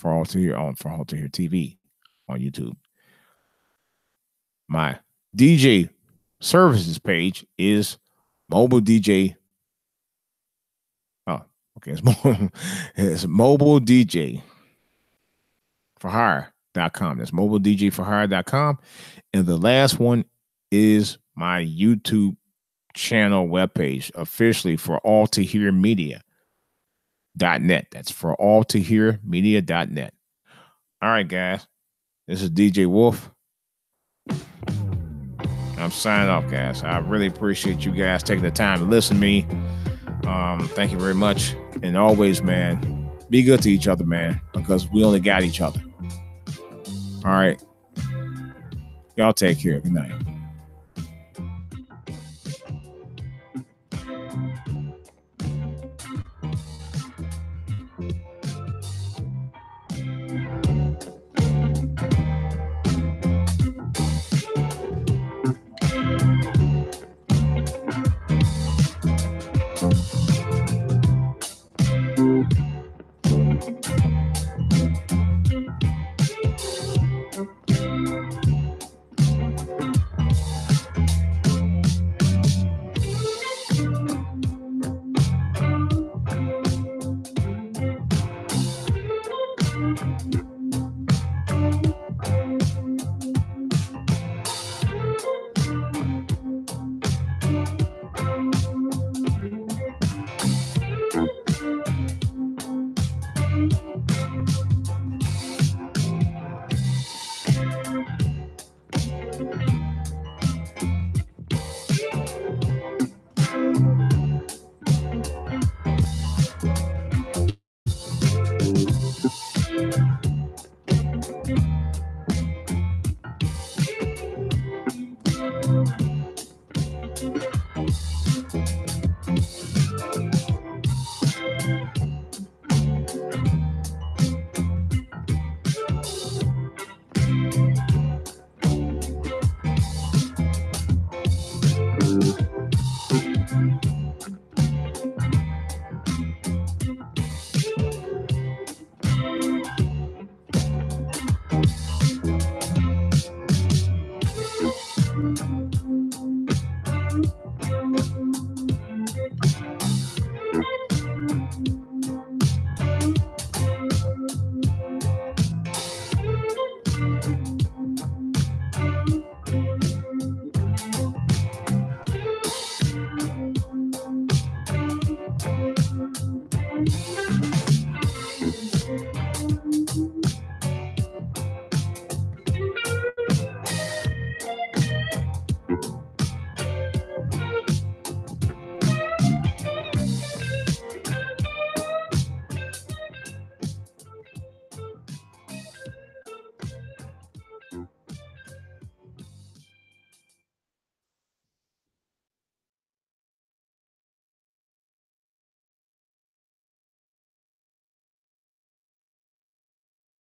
all to hear TV on YouTube. My DJ services page is Mobile DJ. Oh, okay. It's Mobile DJ for Hire.com. That's Mobile DJ for Hire.com. And the last one is my YouTube channel webpage, officially for all to hear media.net. That's for all to hear media.net. All right, guys. This is DJ Wolf. I'm signing off, guys. I really appreciate you guys taking the time to listen to me. Thank you very much. And always, man, be good to each other, man, because we only got each other. All right. Y'all take care. Good night.